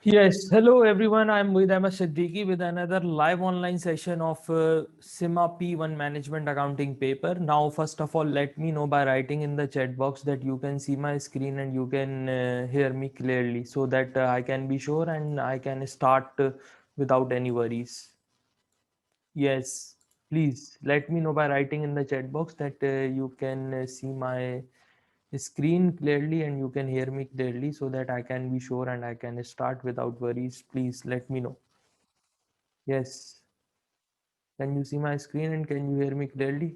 Yes, hello everyone. I'm with Ahmed Siddiqui with another live online session of SIMA P1 Management Accounting paper. Now, first of all, let me know by writing in the chat box that you can see my screen and you can hear me clearly so that I can be sure and I can start without any worries. Yes, please let me know by writing in the chat box that you can see my screen clearly and you can hear me clearly so that I can be sure and I can start without worries. Please let me know. Yes. Can you see my screen and can you hear me clearly?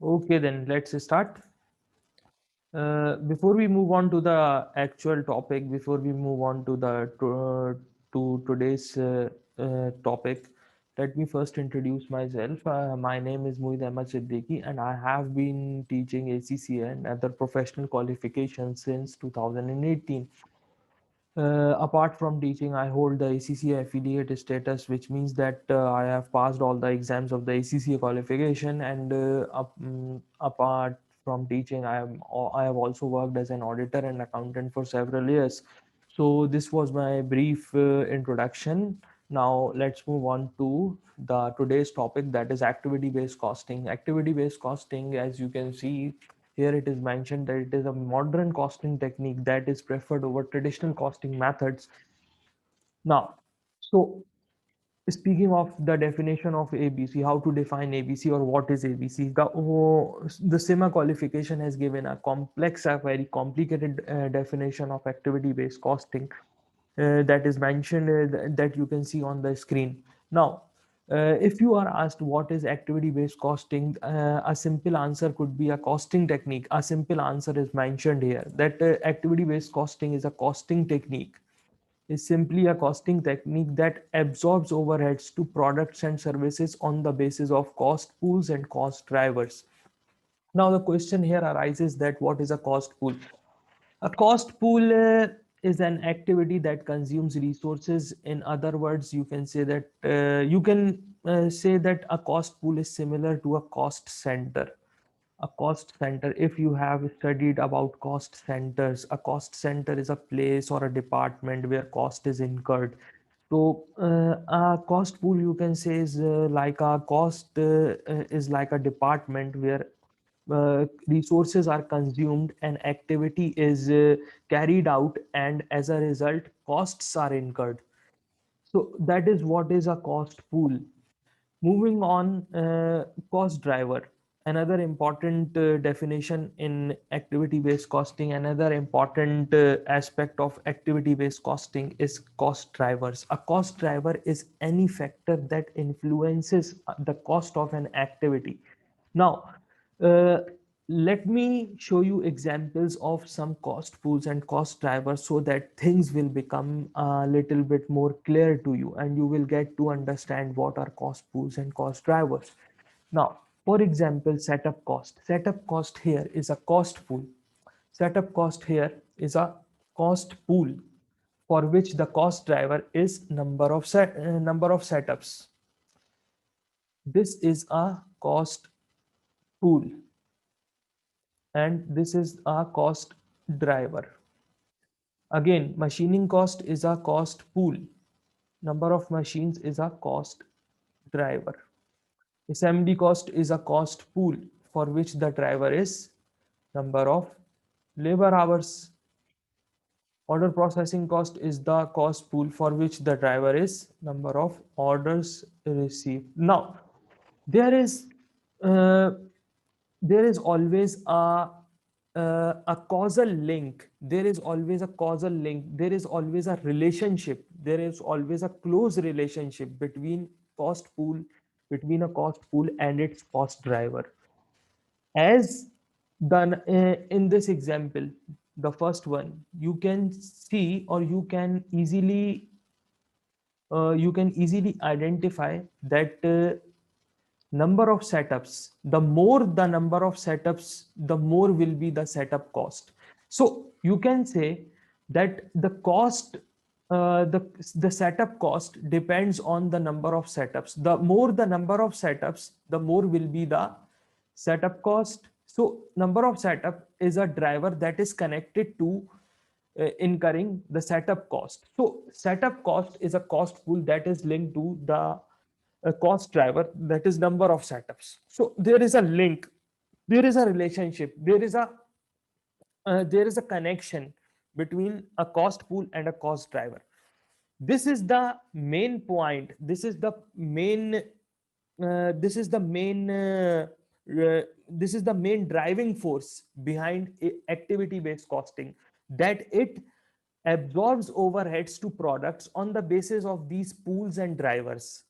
Okay, then let's start. Before we move on to the actual topic, before we move on to to today's topic, let me first introduce myself. My name is Muid Ahmed Siddiqui, and I have been teaching ACCA and other professional qualifications since 2018. Apart from teaching, I hold the ACCA affiliate status, which means that I have passed all the exams of the ACCA qualification. And apart from teaching, I have also worked as an auditor and accountant for several years. So this was my brief introduction. Now let's move on to the today's topic, that is activity based costing. Activity based costing, as you can see here, it is mentioned that it is a modern costing technique that is preferred over traditional costing methods. Now, so speaking of the definition of ABC, how to define ABC or what is ABC, the SEMA qualification has given a complex, a very complicated definition of activity-based costing that is mentioned that you can see on the screen. Now, if you are asked what is activity-based costing, a simple answer could be a costing technique. A simple answer is mentioned here that activity-based costing is a costing technique, is simply a costing technique that absorbs overheads to products and services on the basis of cost pools and cost drivers. Now, the question here arises that what is a cost pool? A cost pool is an activity that consumes resources. In other words, you can say that say that a cost pool is similar to a cost center. A cost center, if you have studied about cost centers, a cost center is a place or a department where cost is incurred. So a cost pool, you can say, is like a cost is like a department where resources are consumed and activity is carried out, and as a result costs are incurred. So that is what is a cost pool. Moving on, cost driver. Another important definition in activity based costing, another important aspect of activity based costing is cost drivers. A cost driver is any factor that influences the cost of an activity. Now, uh, let me show you examples of some cost pools and cost drivers so that things will become a little bit more clear to you and you will get to understand what are cost pools and cost drivers. Now, for example, setup cost. Setup cost here is a cost pool. Setup cost here is a cost pool for which the cost driver is number of setups. This is a cost pool and this is a cost driver. Again, machining cost is a cost pool. Number of machines is a cost driver. Assembly cost is a cost pool for which the driver is number of labor hours. Order processing cost is the cost pool for which the driver is number of orders received. Now, there is uh, there is always a causal link. There is always a causal link. There is always a relationship. There is always a close relationship cost pool between a cost pool and its cost driver. As done in this example, the first one, you can see or you can easily identify that number of setups, the more the number of setups, the more will be the setup cost. So you can say that the cost the setup cost depends on the number of setups. The more the number of setups, the more will be the setup cost. So number of setup is a driver that is connected to incurring the setup cost. So setup cost is a cost pool that is linked to the cost driver, that is number of setups. So there is a link, there is a relationship, there is a connection between a cost pool and a cost driver. This is the main point, this is the main this is the main driving force behind activity based costing, that it absorbs overheads to products on the basis of these pools and drivers.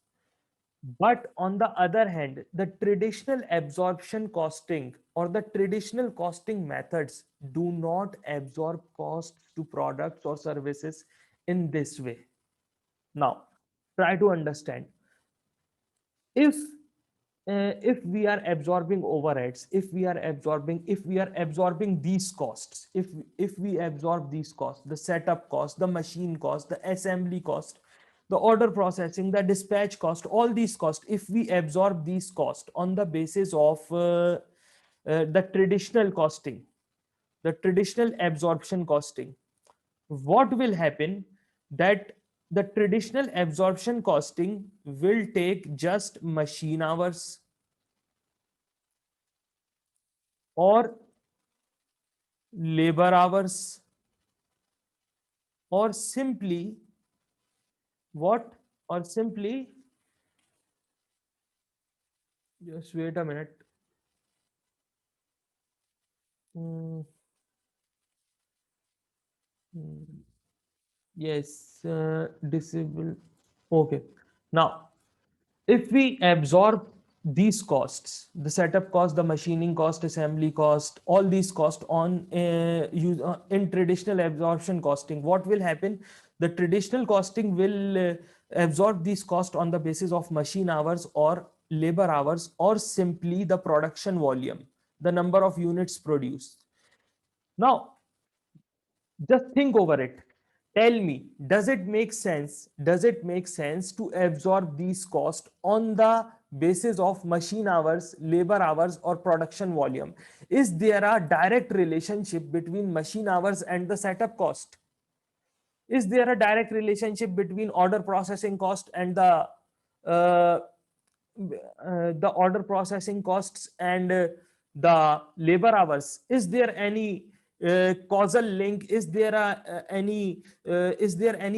But on the other hand, the traditional absorption costing or the traditional costing methods do not absorb costs to products or services in this way. Now, try to understand. If if we are absorbing overheads, if we are absorbing these costs, if we absorb these costs, the setup cost, the machine cost, the assembly cost, the order processing, the dispatch cost, all these costs, if we absorb these costs on the basis of the traditional costing, the traditional absorption costing, what will happen, that the traditional absorption costing will take just machine hours or labor hours, or simply what, or simply, just wait a minute. Hmm, hmm. Yes, disable. Okay. Now, if we absorb these costs, the setup cost, the machining cost, assembly cost, all these costs on in traditional absorption costing, what will happen? The traditional costing will absorb these costs on the basis of machine hours or labor hours, or simply the production volume, the number of units produced. Now, just think over it. Tell me, does it make sense? Does it make sense to absorb these costs on the basis of machine hours, labor hours, or production volume? Is there a direct relationship between machine hours and the setup cost? Is there a direct relationship between order processing cost and uh, the order processing costs and the labor hours? Is there any causal link? Is there any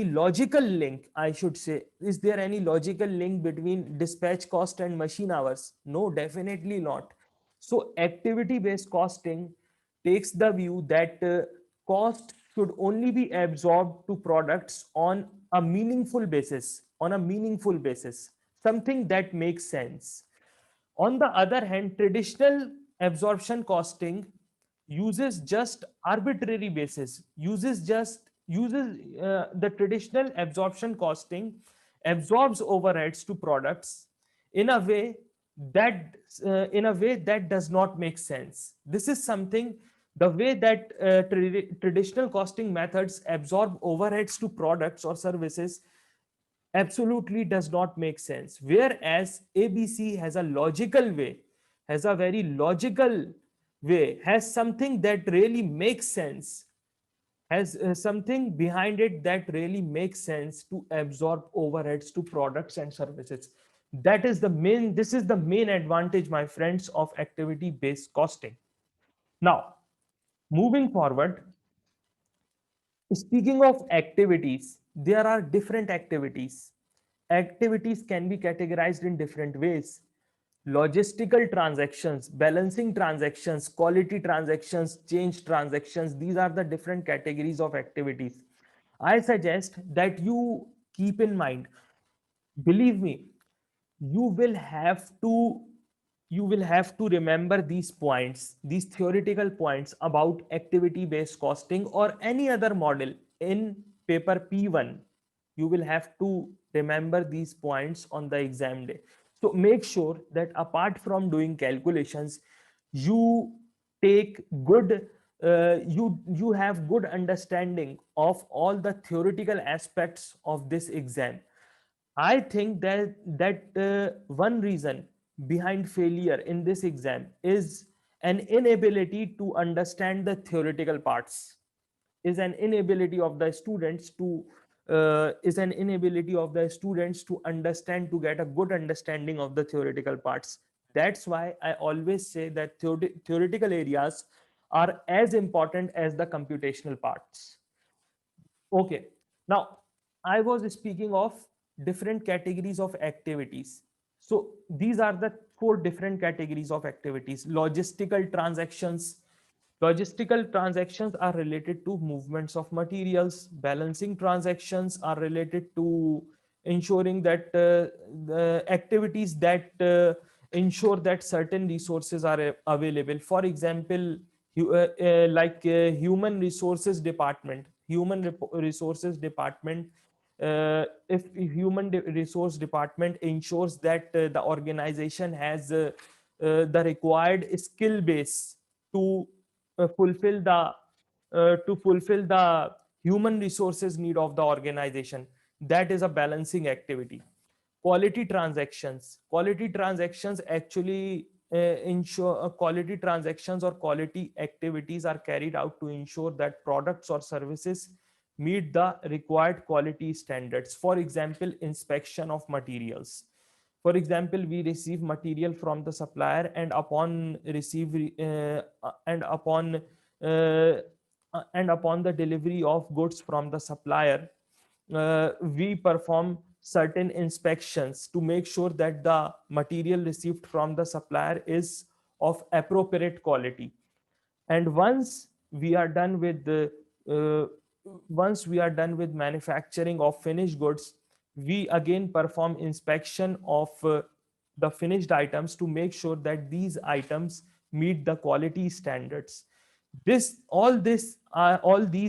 logical link, I should say? Is there any logical link between dispatch cost and machine hours? No, definitely not. So activity based costing takes the view that cost should only be absorbed to products on a meaningful basis, something that makes sense. On the other hand, traditional absorption costing uses just arbitrary basis, uses the traditional absorption costing absorbs overheads to products in a way that does not make sense. This is something, the way that traditional costing methods absorb overheads to products or services absolutely does not make sense. Whereas ABC has a logical way, has a very logical way, has something that really makes sense, has something behind it that really makes sense to absorb overheads to products and services. This is the main advantage, my friends, of activity based costing. Now, moving forward, speaking of activities, there are different activities. Activities can be categorized in different ways. Logistical transactions, balancing transactions, quality transactions, change transactions, these are the different categories of activities. I suggest that you keep in mind, believe me, you will have to remember these points, these theoretical points about activity based costing or any other model in paper P1. You will have to remember these points on the exam day. So make sure that apart from doing calculations, you take good you have good understanding of all the theoretical aspects of this exam. I think that one reason behind failure in this exam is An inability to understand the theoretical parts is an inability of the students to understand, to get a good understanding of the theoretical parts. That's why I always say that theoretical areas are as important as the computational parts. Okay, now I was speaking of different categories of activities. So these are the four different categories of activities. Logistical transactions. Logistical transactions are related to movements of materials. Balancing transactions are related to ensuring that the activities that ensure that certain resources are available. For example, human resources department. Resources department. If resource department ensures that the organization has the required skill base to fulfill the human resources need of the organization, that is a balancing activity. Quality transactions actually ensure quality transactions or quality activities are carried out to ensure that products or services meet the required quality standards. For example, inspection of materials. For example, we receive material from the supplier, and upon receive and upon the delivery of goods from the supplier, we perform certain inspections to make sure that the material received from the supplier is of appropriate quality. And uh, once we are done with manufacturing of finished goods, we again perform inspection of the finished items to make sure that these items meet the quality standards. All these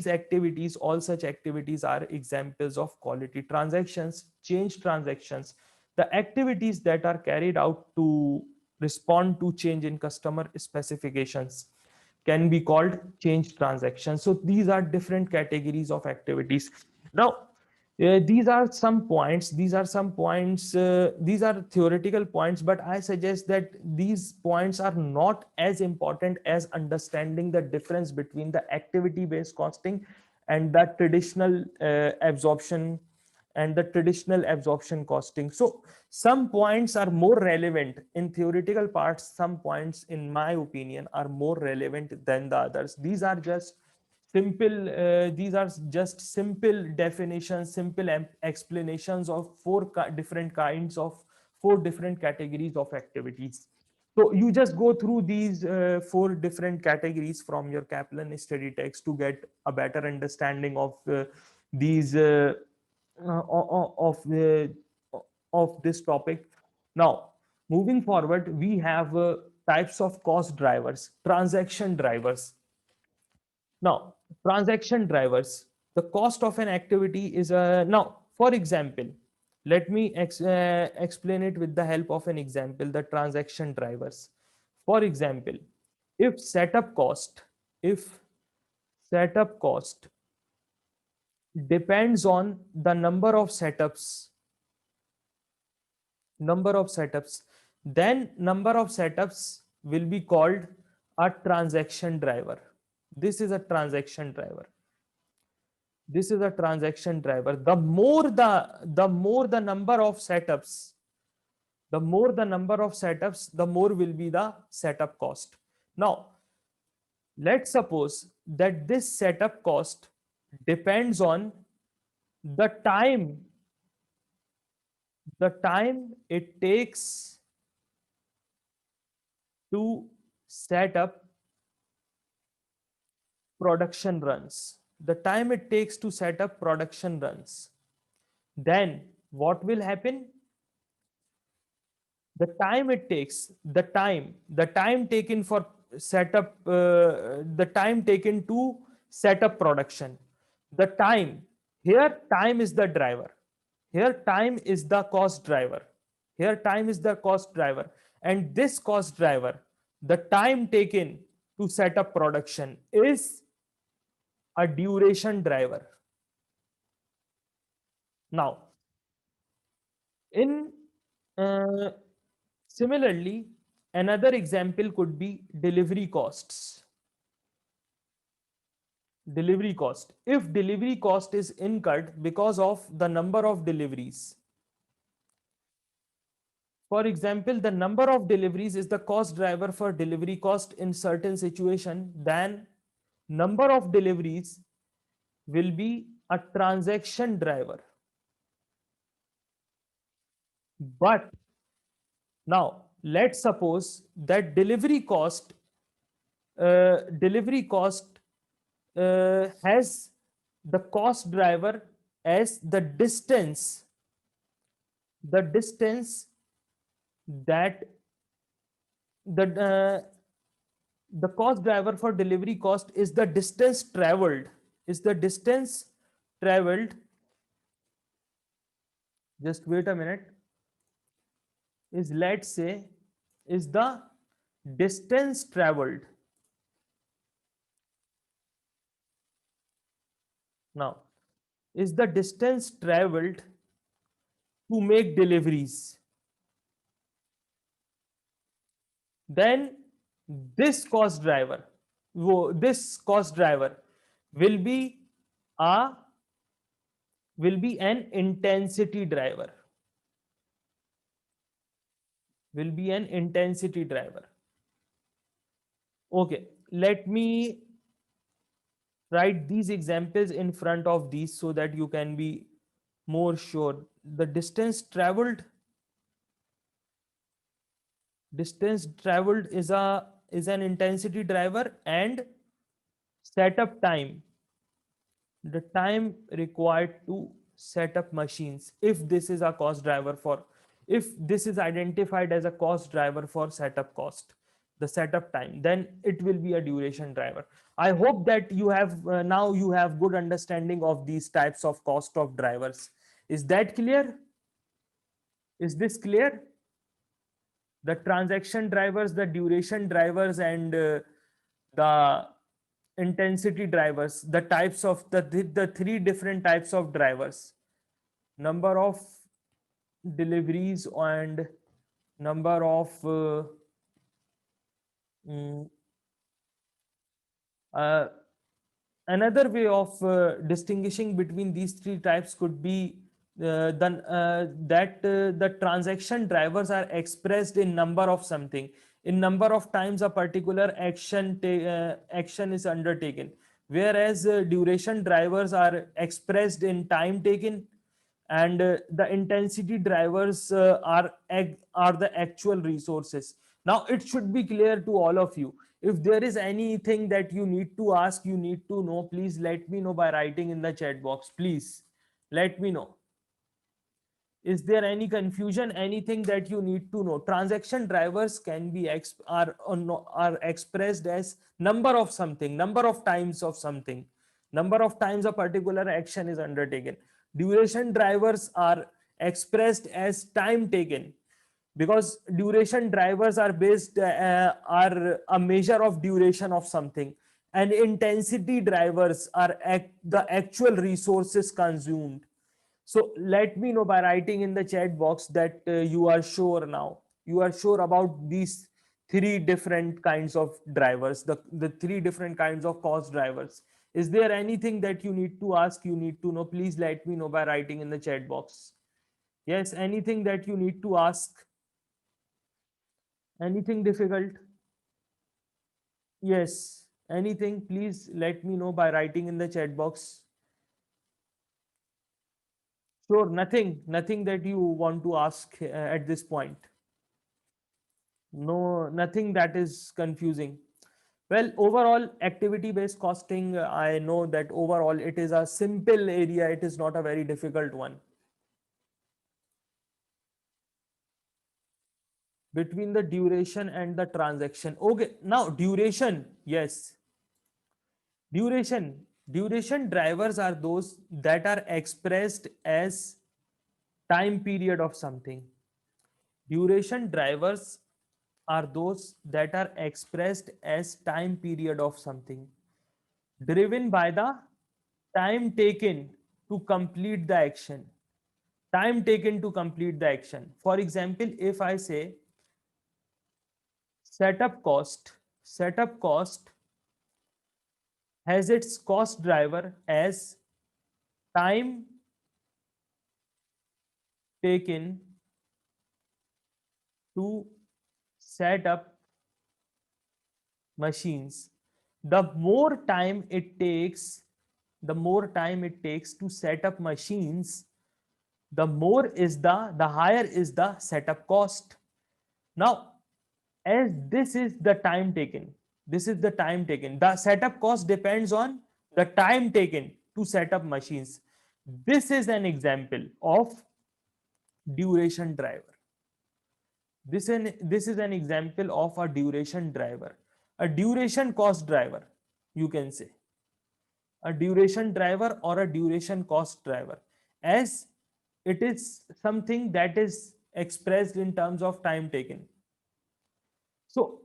activities, all such activities are examples of quality transactions. Change transactions, the activities that are carried out to respond to change in customer specifications, can be called change transactions. So these are different categories of activities. Now, these are theoretical points, but I suggest that these points are not as important as understanding the difference between the activity based costing and the traditional absorption costing. So some points are more relevant in theoretical parts, some points in my opinion are more relevant than the others. These are just simple definitions, simple explanations of four different categories of activities. So you just go through these four different categories from your Kaplan study text to get a better understanding of these of this topic. Now, moving forward, we have types of cost drivers, transaction drivers. Now, transaction drivers, the cost of an activity is now, for example, let me explain it with the help of an example, the transaction drivers. For example, if setup cost, if setup cost depends on the number of setups, then number of setups will be called a transaction driver. This is a transaction driver. This is a transaction driver. The more the number of setups, the more will be the setup cost. Now, let's suppose that this setup cost depends on the time it takes to set up production runs. The time it takes to set up production runs. Then what will happen? The time taken for setup, the time taken to set up production. The time here, time is the driver. Here, time is the cost driver. Here, time is the cost driver. And this cost driver, the time taken to set up production, is a duration driver. Now, in uh, similarly, Another example could be delivery costs. Delivery cost. If delivery cost is incurred because of the number of deliveries, for example, the number of deliveries is the cost driver for delivery cost in certain situation, then number of deliveries will be a transaction driver. But now let's suppose that delivery cost has the cost driver as the distance that the cost driver for delivery cost is the distance traveled, is the distance traveled just wait a minute, is, let's say, is the distance traveled. Now, is the distance traveled to make deliveries, then this cost driver, this cost driver will be a will be an intensity driver, will be an intensity driver. Okay, let me write these examples in front of these so that you can be more sure. The distance traveled is an intensity driver, and setup time, the time required to set up machines, if this is a cost driver for, if this is identified as a cost driver for setup cost, the setup time, then it will be a duration driver. I hope that you have now you have good understanding of these types of cost of drivers. Is that clear? Is this clear? The transaction drivers, the duration drivers, and the intensity drivers, the types of the three different types of drivers: number of deliveries and number of mm, uh, another way of distinguishing between these three types could be the transaction drivers are expressed in number of something, in number of times a particular action is undertaken, whereas duration drivers are expressed in time taken, and the intensity drivers are the actual resources. Now it should be clear to all of you. If there is anything that you need to ask, you need to know, please let me know by writing in the chat box. Please let me know. Is there any confusion, anything that you need to know? Transaction drivers can be are expressed as number of something, number of times of something, number of times a particular action is undertaken. Duration drivers are expressed as time taken, because duration drivers are based are a measure of duration of something, and intensity drivers are the actual resources consumed. So let me know by writing in the chat box that you are sure now. You are sure about these three different kinds of drivers, the three different kinds of cost drivers. Is there anything that you need to ask, you need to know? Please let me know by writing in the chat box. Yes, anything that you need to ask, anything difficult? Yes, anything, please let me know by writing in the chat box. Sure, nothing that you want to ask at this point. No, nothing that is confusing. Well, overall activity based costing, I know that overall it is a simple area, it is not a very difficult one. Between the duration and the transaction. Okay, now duration, yes. Duration drivers are those that are expressed as time period of something. Duration drivers are those that are expressed as time period of something, driven by the time taken to complete the action. Time taken to complete the action. For example, if I say setup cost. Setup cost has its cost driver as time taken to set up machines. The more time it takes, the more time it takes to set up machines, the higher is the setup cost. Now, as this is the time taken, the setup cost depends on the time taken to set up machines. This is an example of duration driver. This is an example of a duration driver, a duration cost driver, you can say, a duration driver or a duration cost driver, as it is something that is expressed in terms of time taken. So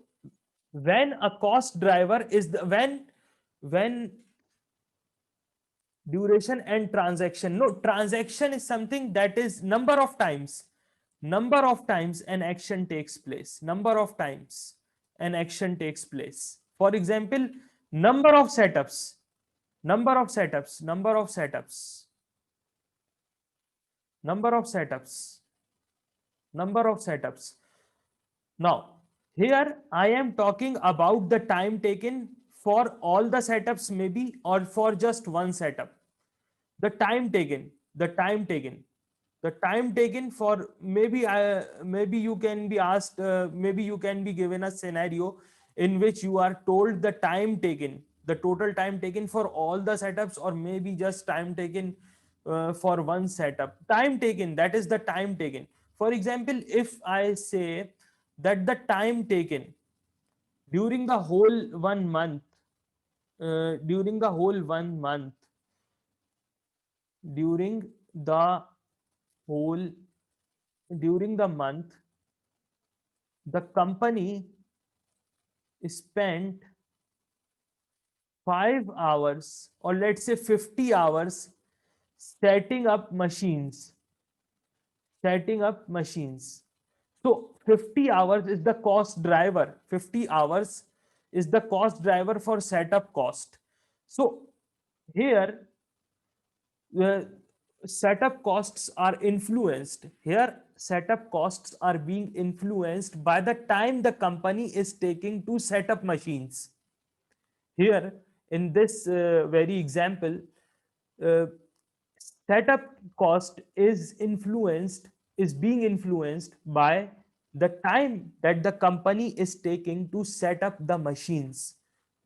when a cost driver is the when duration and transaction, no, transaction is something that is number of times an action takes place, number of times an action takes place. For example, number of setups number of setups number of setups number of setups number of setups. Now, here I am talking about the time taken for all the setups, maybe, or for just one setup. The time taken, the time taken, the time taken for maybe you can be asked, maybe you can be given a scenario in which you are told the time taken, the total time taken for all the setups, or maybe just time taken for one setup. Time taken, that is the time taken. For example, if I say that the time taken during the whole 1 month, during the whole 1 month, during the whole during the month, the company spent 5 hours, or let's say 50 hours, setting up machines. Setting up machines. So 50 hours is the cost driver. 50 hours is the cost driver for setup cost. So here, the setup costs are influenced. Here, setup costs are being influenced by the time the company is taking to set up machines. Here, in this very example, uh, setup cost is being influenced by the time that the company is taking to set up the machines.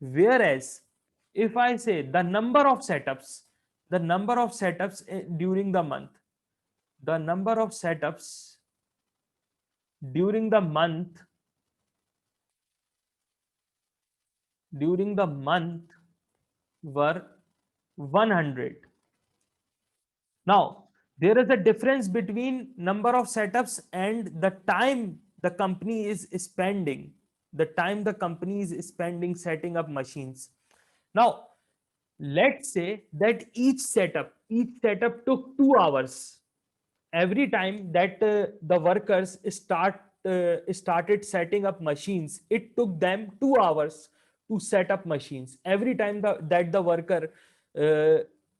Whereas if I say the number of setups during the month, the number of setups during the month during the month were 100. Now, there is a difference between number of setups and the time the company is spending, setting up machines. Now, let's say that each setup took 2 hours. Every time that the workers started setting up machines, it took them 2 hours to set up machines. Every time that the worker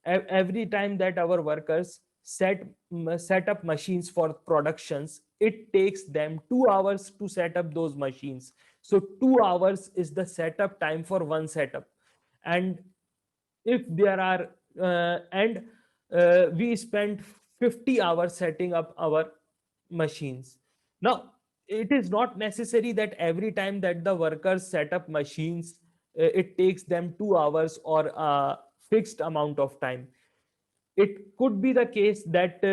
every time that our workers set up machines for productions, it takes them 2 hours to set up those machines. So 2 hours is the setup time for one setup. And if there are and we spent 50 hours setting up our machines. Now, it is not necessary that every time that the workers set up machines, it takes them 2 hours or a fixed amount of time. It could be the case that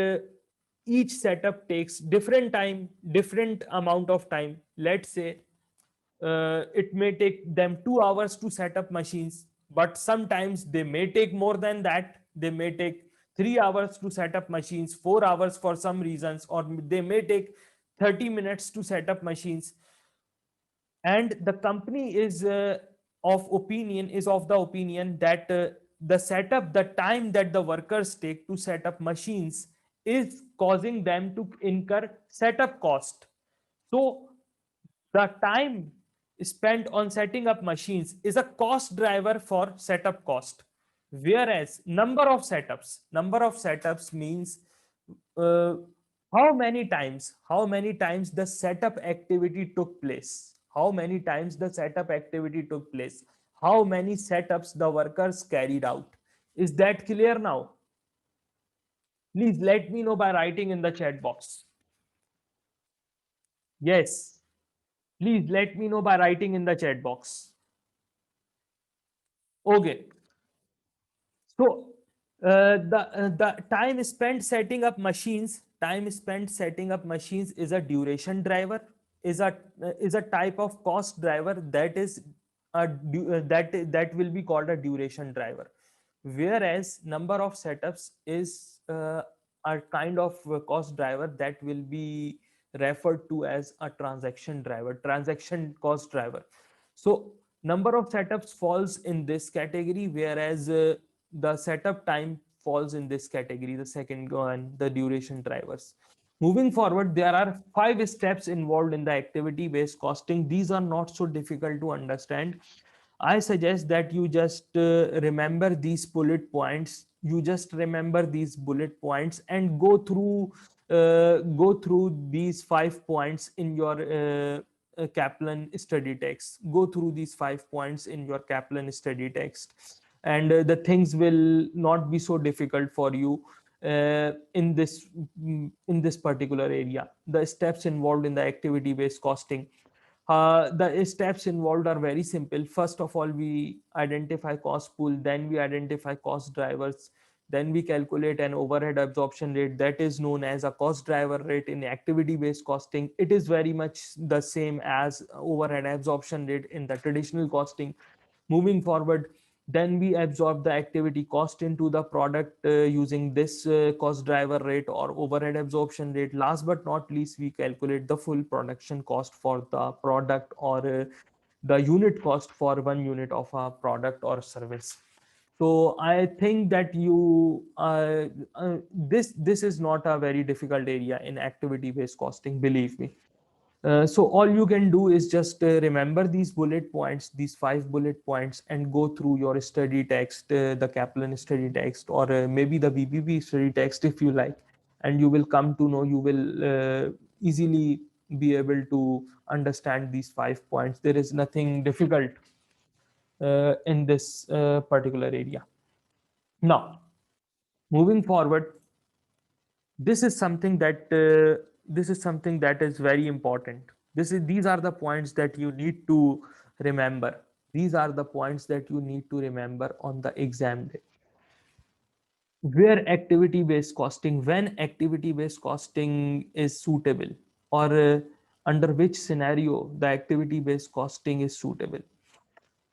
each setup takes different time, different amount of time. Let's say it may take them 2 hours to set up machines, but sometimes they may take more than that. They may take 3 hours to set up machines, 4 hours for some reasons, or they may take 30 minutes to set up machines. And the company is of the opinion that the time that the workers take to set up machines is causing them to incur setup cost. So the time spent on setting up machines is a cost driver for setup cost, whereas number of setups means uh, how many times the setup activity took place, how many setups the workers carried out. Is that clear now? Please let me know by writing in the chat box. Yes, please let me know by writing in the chat box. Okay. So the time spent setting up machines is a duration driver, is a type of cost driver that is that will be called a duration driver, whereas number of setups is a kind of cost driver that will be referred to as a transaction cost driver. So number of setups falls in this category, whereas the setup time falls in this category, the second one, the duration drivers. Moving forward, there are 5 steps involved in the activity based costing. These are not so difficult to understand. I suggest that you just remember these bullet points. You just remember these bullet points and go through these 5 points in your Kaplan study text. Go through these 5 points in your Kaplan study text, and the things will not be so difficult for you in this particular area. The steps involved in the activity based costing, the steps involved are very simple. First of all, we identify cost pool, then we identify cost drivers, then we calculate an overhead absorption rate that is known as a cost driver rate. In activity based costing, it is very much the same as overhead absorption rate in the traditional costing. Moving forward, then we absorb the activity cost into the product using this cost driver rate or overhead absorption rate. Last but not least, we calculate the full production cost for the product, or the unit cost for 1 unit of a product or service. So I think that this is not a very difficult area in activity based costing, believe me. So all you can do is just remember these bullet points, these 5 bullet points, and go through your study text, the Kaplan study text, or maybe the BPP study text if you like, and you will come to know, you will easily be able to understand these 5 points. There is nothing difficult in this particular area. Now, moving forward, this is something that is very important. These are the points that you need to remember. These are the points that you need to remember on the exam day. Where activity based costing When activity based costing is suitable, or under which scenario the activity based costing is suitable: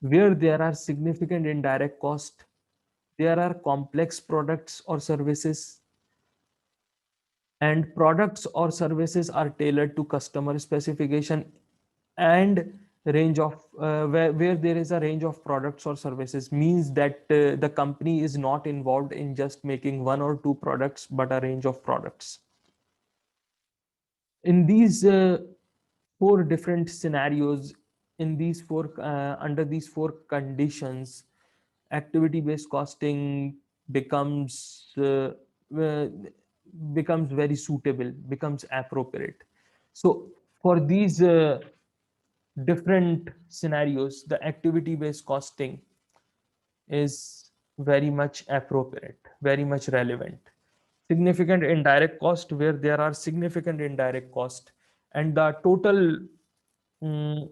where there are significant indirect cost, there are complex products or services, and products or services are tailored to customer specification, and range of where there is a range of products or services, means that the company is not involved in just making 1 or 2 products but a range of products. In these 4 different scenarios, in these four under these 4 conditions, activity based costing becomes uh, becomes very suitable, becomes appropriate. So for these different scenarios, the activity based costing is very much appropriate, very much relevant. Significant indirect cost, where there are significant indirect cost, and the total, mm,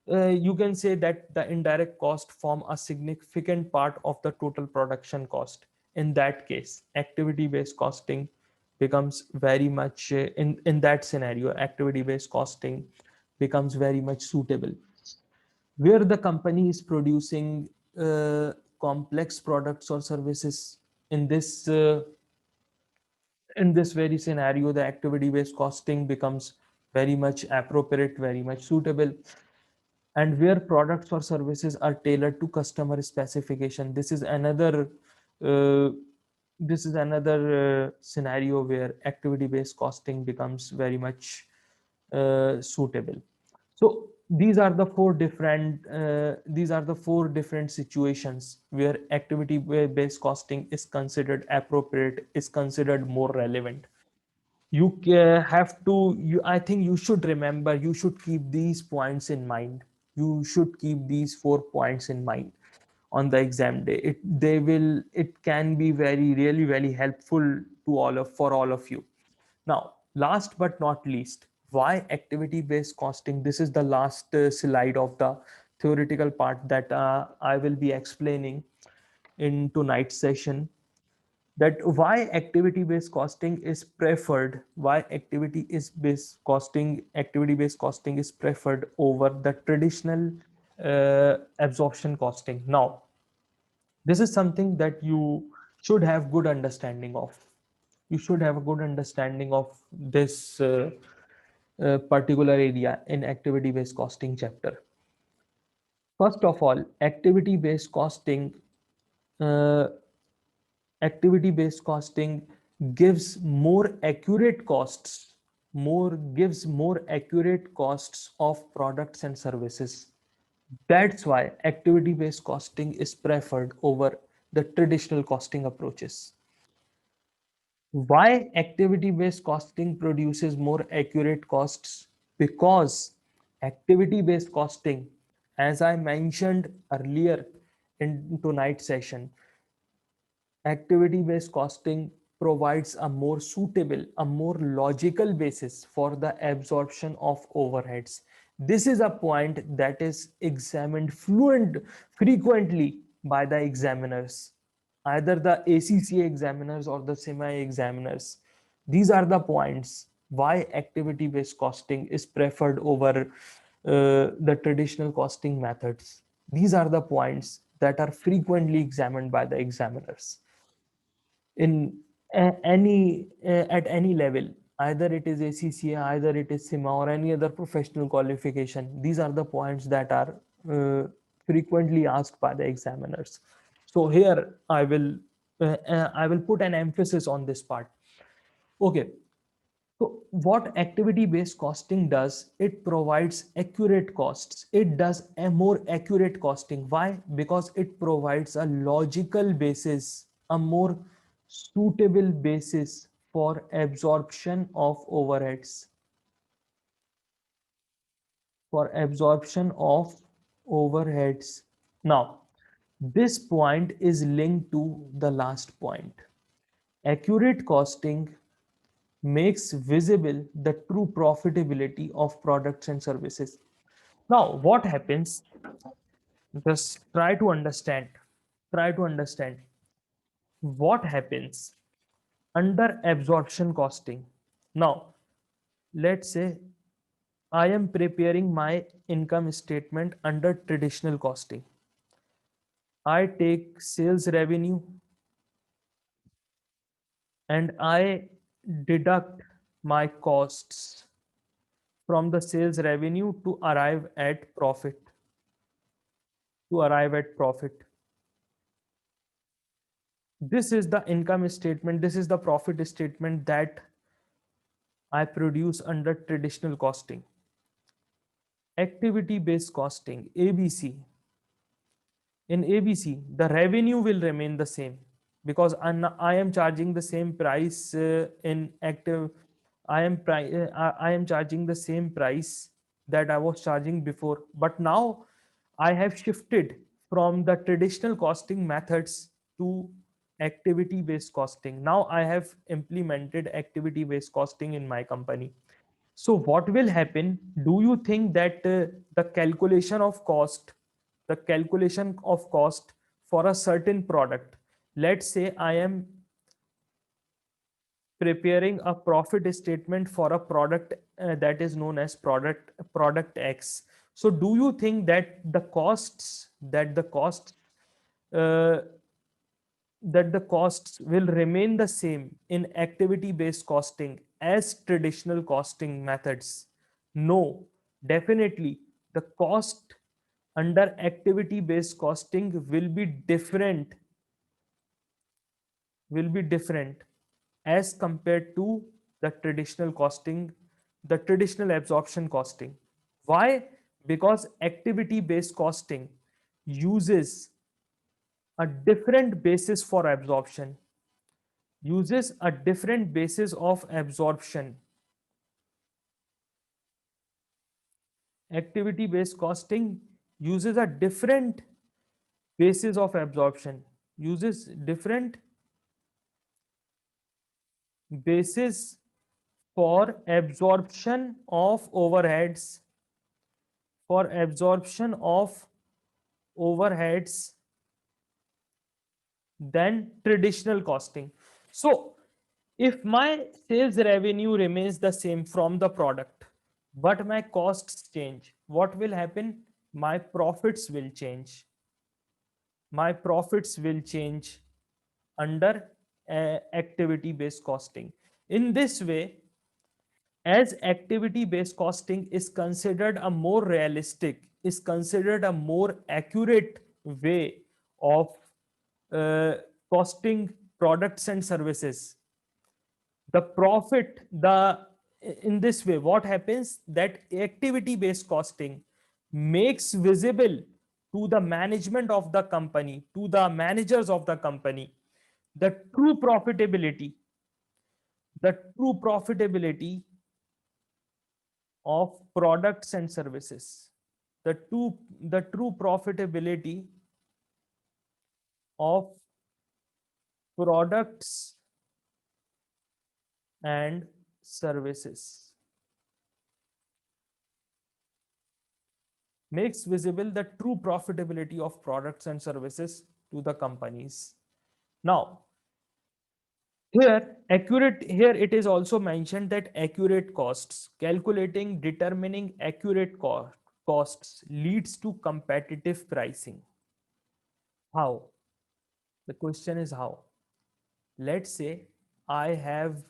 you can say that the indirect cost form a significant part of the total production cost. In that case, activity based costing becomes very much in that scenario, activity based costing becomes very much suitable. Where the company is producing complex products or services, in this very scenario, the activity based costing becomes very much appropriate, very much suitable. And where products or services are tailored to customer specification, uh, this is another scenario where activity based costing becomes very much suitable. So these are the four different situations where activity based costing is considered appropriate, is considered more relevant. Have to you I think you should remember, you should keep these points in mind. You should keep these 4 points in mind on the exam day. It can be very really very helpful to all of you. Now, last but not least, why activity based costing? This is the last slide of the theoretical part that I will be explaining in tonight's session, that why activity based costing is preferred, why activity based costing is preferred over the traditional absorption costing. Now, this is something that you should have good understanding of. You should have a good understanding of this particular area in activity based costing chapter. First of all, uh, activity based costing gives more accurate costs, more gives more accurate costs of products and services. That's why activity based costing is preferred over the traditional costing approaches. Why activity based costing produces more accurate costs? Because activity based costing, as I mentioned earlier in tonight's session, activity based costing provides a more suitable, a more logical basis for the absorption of overheads. This is a point that is examined frequently by the examiners, either the ACCA examiners or the semi examiners. These are the points why activity based costing is preferred over the traditional costing methods. These are the points that are frequently examined by the examiners in at any level, either it is ACCA, either it is SIMA, or any other professional qualification. These are the points that are frequently asked by the examiners. So here I will put an emphasis on this part. Okay, so what activity based costing does, it provides accurate costs. It does a more accurate costing. Why? Because it provides a logical basis, a more suitable basis for absorption of overheads, for absorption of overheads. Now, this point is linked to the last point. Accurate costing makes visible the true profitability of products and services. Now, what happens? Just try to understand what happens under absorption costing. Now, let's say I am preparing my income statement under traditional costing. I take sales revenue and I deduct my costs from the sales revenue to arrive at profit. To arrive at profit. This is the income statement. This is the profit statement that I produce under traditional costing. Activity based costing, ABC. In ABC, the revenue will remain the same because I am charging the same price in active. I am charging the same price that I was charging before, but now I have shifted from the traditional costing methods to activity based costing. Now I have implemented activity based costing in my company. So what will happen? Do you think that the calculation of cost for a certain product, let's say I am preparing a profit statement for a product that is known as product X. So do you think that uh, the costs will remain the same in activity based costing as traditional costing methods? No, definitely the cost under activity based costing will be different as compared to the traditional costing, the traditional absorption costing. Why? because activity based costing uses a different basis for absorption, uses a different basis of absorption. Activity based costing uses a different basis of absorption, uses different basis for absorption of overheads, for absorption of overheads than traditional costing. So if my sales revenue remains the same from the product, but my costs change, what will happen? My profits will change. My profits will change under activity based costing. In this way, as activity based costing is considered a more realistic, is considered a more accurate way of uh, costing products and services, the profit, the in this way what happens, that activity based costing makes visible to the management of the company, to the managers of the company, the true profitability, the true profitability of products and services, the true profitability of products and services, makes visible the true profitability of products and services to the companies. Now, here it is also mentioned that accurate costs, calculating, determining accurate costs leads to competitive pricing. How? The question is how. Let's say I have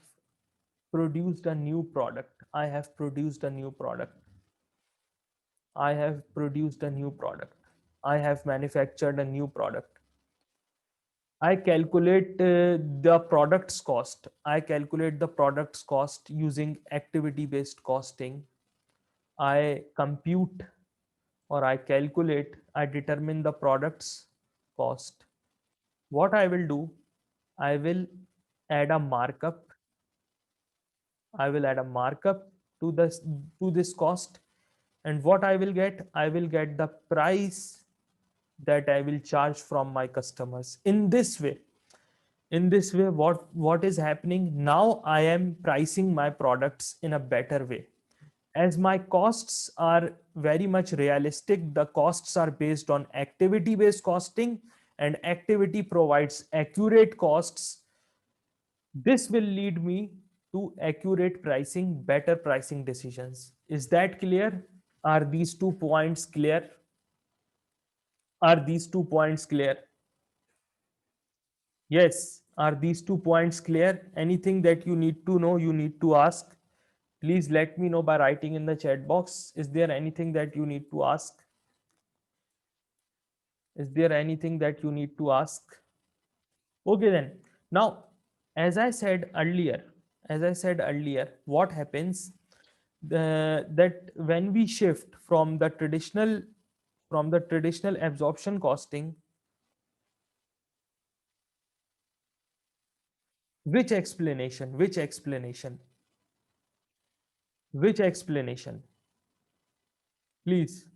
produced a new product. I have produced a new product. I have produced a new product. I have manufactured a new product. I calculate the product's cost. I calculate the product's cost using activity based costing. I compute or I calculate, I determine the product's cost. What I will do, I will add a markup. I will add a markup to this cost. And what I will get? I will get the price that I will charge from my customers. In this way, what is happening now? I am pricing my products in a better way. As my costs are very much realistic, the costs are based on activity based costing, and activity provides accurate costs. This will lead me to accurate pricing, better pricing decisions. Is that clear? Are these 2 points clear? Are these 2 points clear? Yes. Are these 2 points clear? Anything that you need to know, you need to ask. Please let me know by writing in the chat box. Is there anything that you need to ask? Is there anything that you need to ask? Okay, then. Now, as I said earlier, what happens that when we shift from the traditional absorption costing, which explanation? Which explanation? Which explanation? Please.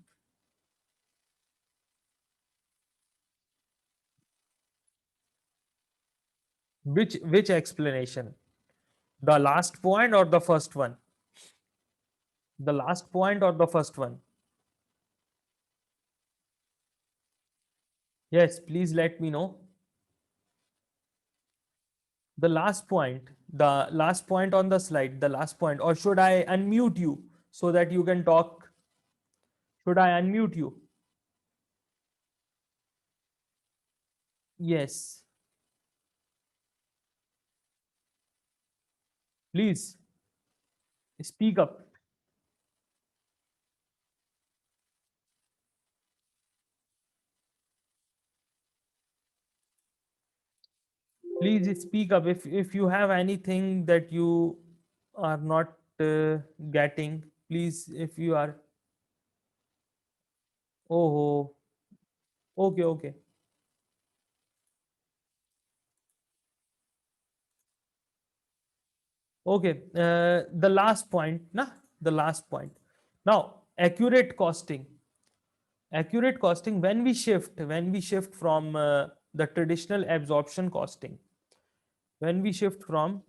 Which explanation? The last point or the first one? The last point or the first one? Yes, please let me know. The last point on the slide, the last point, or should I unmute you so that you can talk? Should I unmute you? Yes, please speak up. Please speak up if you have anything that you are not getting. Please, if you are, Oh, okay, okay, okay. The last point, nah, the last point. Now, accurate costing. Accurate costing. When we shift from the traditional absorption costing, when we shift from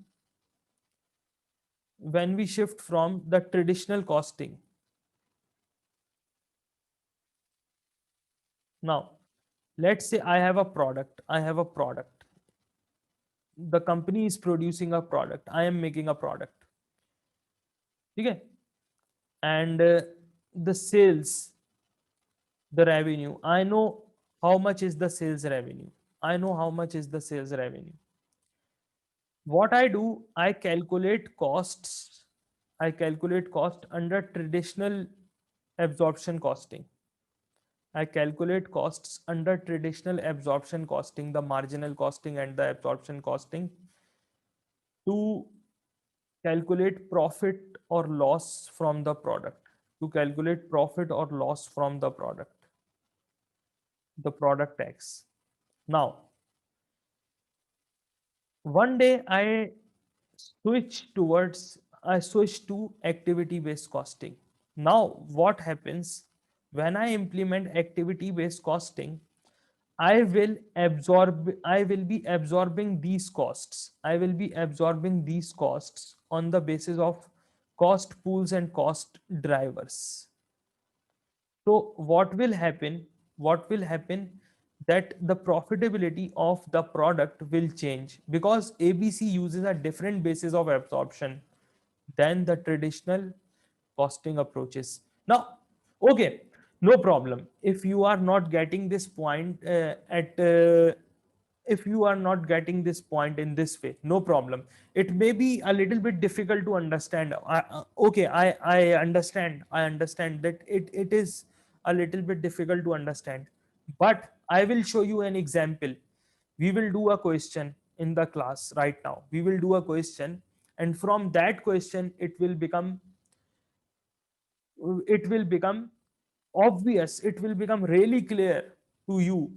the traditional costing. Now, let's say I have a product. I have a product. The company is producing a product. I am making a product. Okay, and the sales, the revenue. I know how much is the sales revenue. I know how much is the sales revenue. What I do, I calculate costs. I calculate cost under traditional absorption costing. I calculate costs under traditional absorption costing, the marginal costing and the absorption costing, to calculate profit or loss from the product. To calculate profit or loss from the product X. Now, one day I switch to activity based costing. Now, what happens when I implement activity based costing? I will be absorbing these costs. I will be absorbing these costs on the basis of cost pools and cost drivers. So what will happen that the profitability of the product will change because ABC uses a different basis of absorption than the traditional costing approaches. Now, okay, no problem. If you are not getting this point at if you are not getting this point in this way, no problem. It may be a little bit difficult to understand. Okay, I understand that it is a little bit difficult to understand, but I will show you an example. We will do a question in the class right now. We will do a question, and from that question it will become obvious, it will become really clear to you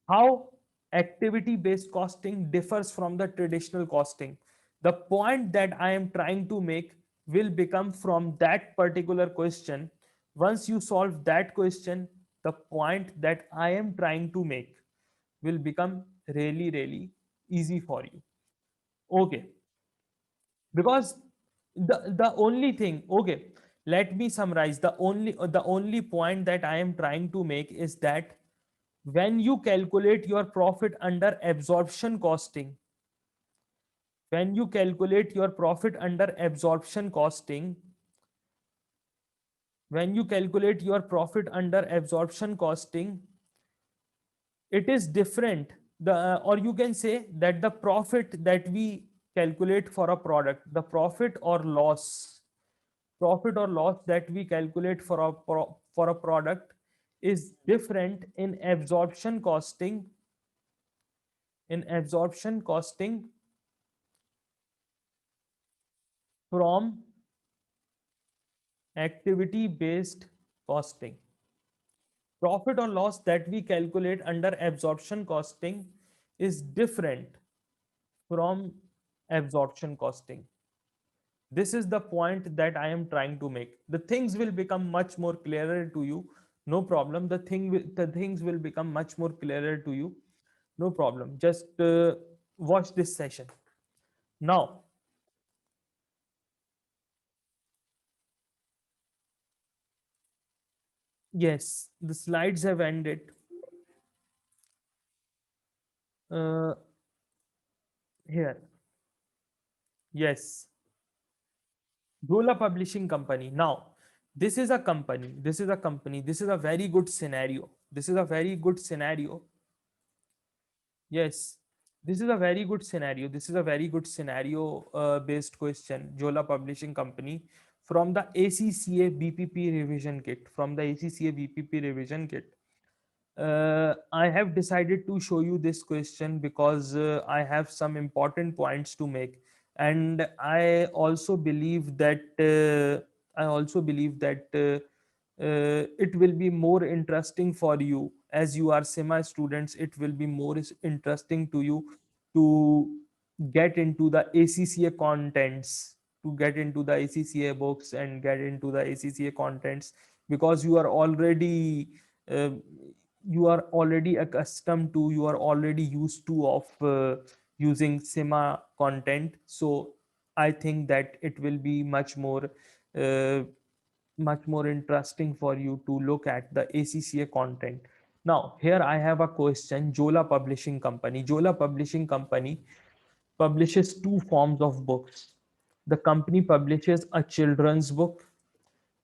how activity based costing differs from the traditional costing. The point that I am trying to make will become from that particular question. Once you solve that question, the point that I am trying to make will become really, really easy for you. Okay, because the only thing, okay, let me summarize. The only point that I am trying to make is that when you calculate your profit under absorption costing, when you calculate your profit under absorption costing, when you calculate your profit under absorption costing, it is different. Or you can say that the profit that we calculate for a product, the profit or loss that we calculate for a product is different in absorption costing from activity based costing. Profit or loss that we calculate under absorption costing is different from absorption costing. This is the point that I am trying to make. The things will become much more clearer to you. No problem. The things will become much more clearer to you. No problem. Just watch this session. Now, yes, the slides have ended. Uh, Here, yes, Dola Publishing Company. Now, this is a company. This is a company. This is a very good scenario. This is a very good scenario. Yes, this is a very good scenario. This is a very good scenario based question. Jola Publishing Company from the ACCA BPP revision kit. From the ACCA BPP revision kit. I have decided to show you this question because I have some important points to make, and I also believe that it will be more interesting for you as you are semi students. It will be more interesting to you to get into the ACCA contents, to get into the ACCA books and get into the ACCA contents, because uh, you are already accustomed to, you are already used to of using sema content. So I think that it will be uh, much more interesting for you to look at the ACCA content. Now, here I have a question. Jola Publishing Company. Jola Publishing Company publishes two forms of books. The company publishes a children's book,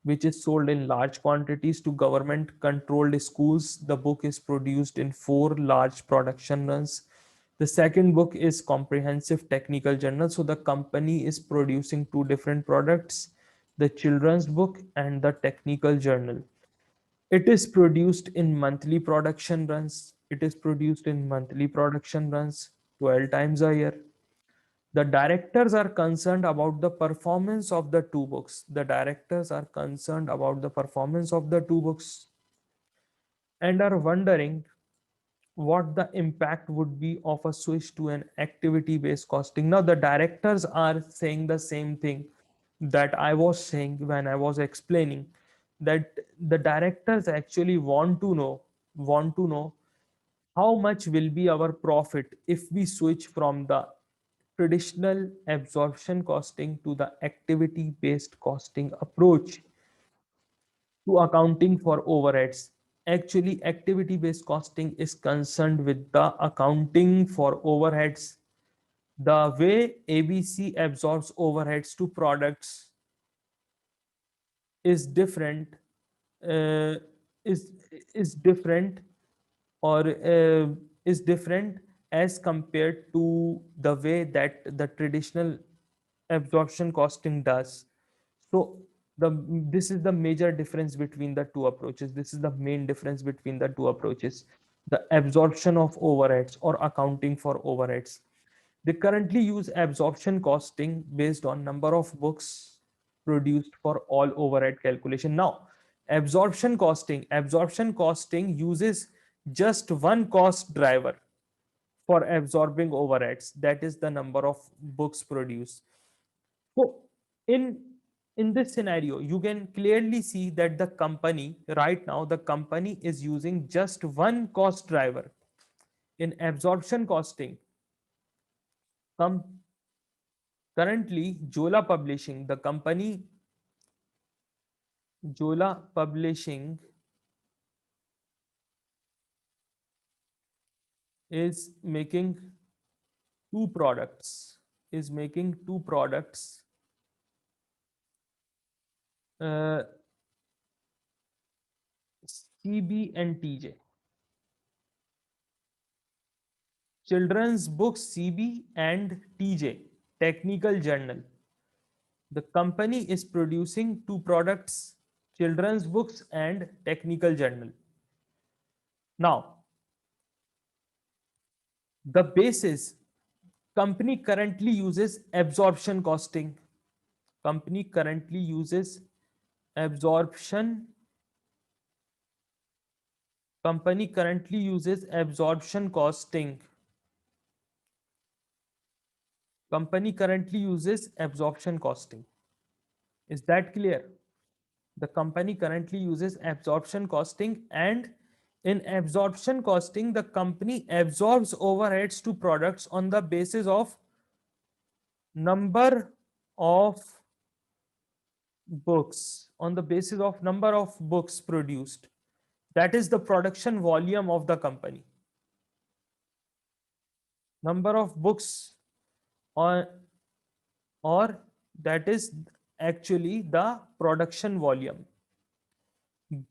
which is sold in large quantities to government controlled schools. The book is produced in four large production runs. The second book is comprehensive technical journal. So the company is producing two different products, the children's book and the technical journal. It is produced in monthly production runs. It is produced in monthly production runs 12 times a year. The directors are concerned about the performance of the two books. The directors are concerned about the performance of the two books and are wondering what the impact would be of a switch to an activity based costing. Now, the directors are saying the same thing that I was saying when I was explaining, that the directors actually want to know how much will be our profit if we switch from the traditional absorption costing to the activity based costing approach to accounting for overheads. Actually, activity based costing is concerned with the accounting for overheads. The way ABC absorbs overheads to products is different, uh, is is different or is different as compared to the way that the traditional absorption costing does. So the this is the major difference between the two approaches. This is the main difference between the two approaches, the absorption of overheads or accounting for overheads. They currently use absorption costing based on number of books produced for all overhead calculation. Now, absorption costing uses just one cost driver for absorbing overheads, that is the number of books produced. So in in this scenario, you can clearly see that the company right now, the company is using just one cost driver in absorption costing. Currently, Jola Publishing is making two products, is making two products, uh, CB and TJ. Children's books CB and TJ, Technical Journal. The company is producing two products, children's books and technical journal. Now, the basis, company currently uses absorption costing. Company currently uses absorption. Company currently uses absorption costing. Company currently uses absorption costing. Is that clear? The company currently uses absorption costing, and in absorption costing, the company absorbs overheads to products on the basis of number of books, on the basis of number of books produced. That is the production volume of the company. Number of books, or, or that is actually the production volume.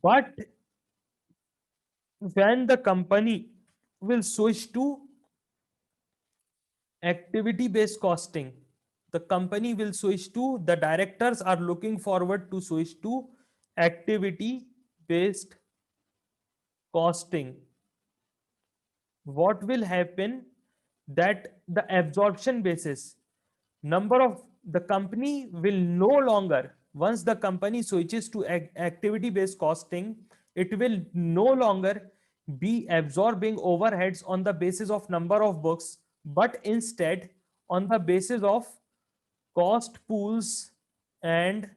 But when the company will switch to activity based costing, the company will switch to, the directors are looking forward to switch to activity based costing. What will happen, that the absorption basis, number of, the company will no longer once the company switches to activity based costing, it will no longer be absorbing overheads on the basis of number of books, but instead on the basis of cost pools and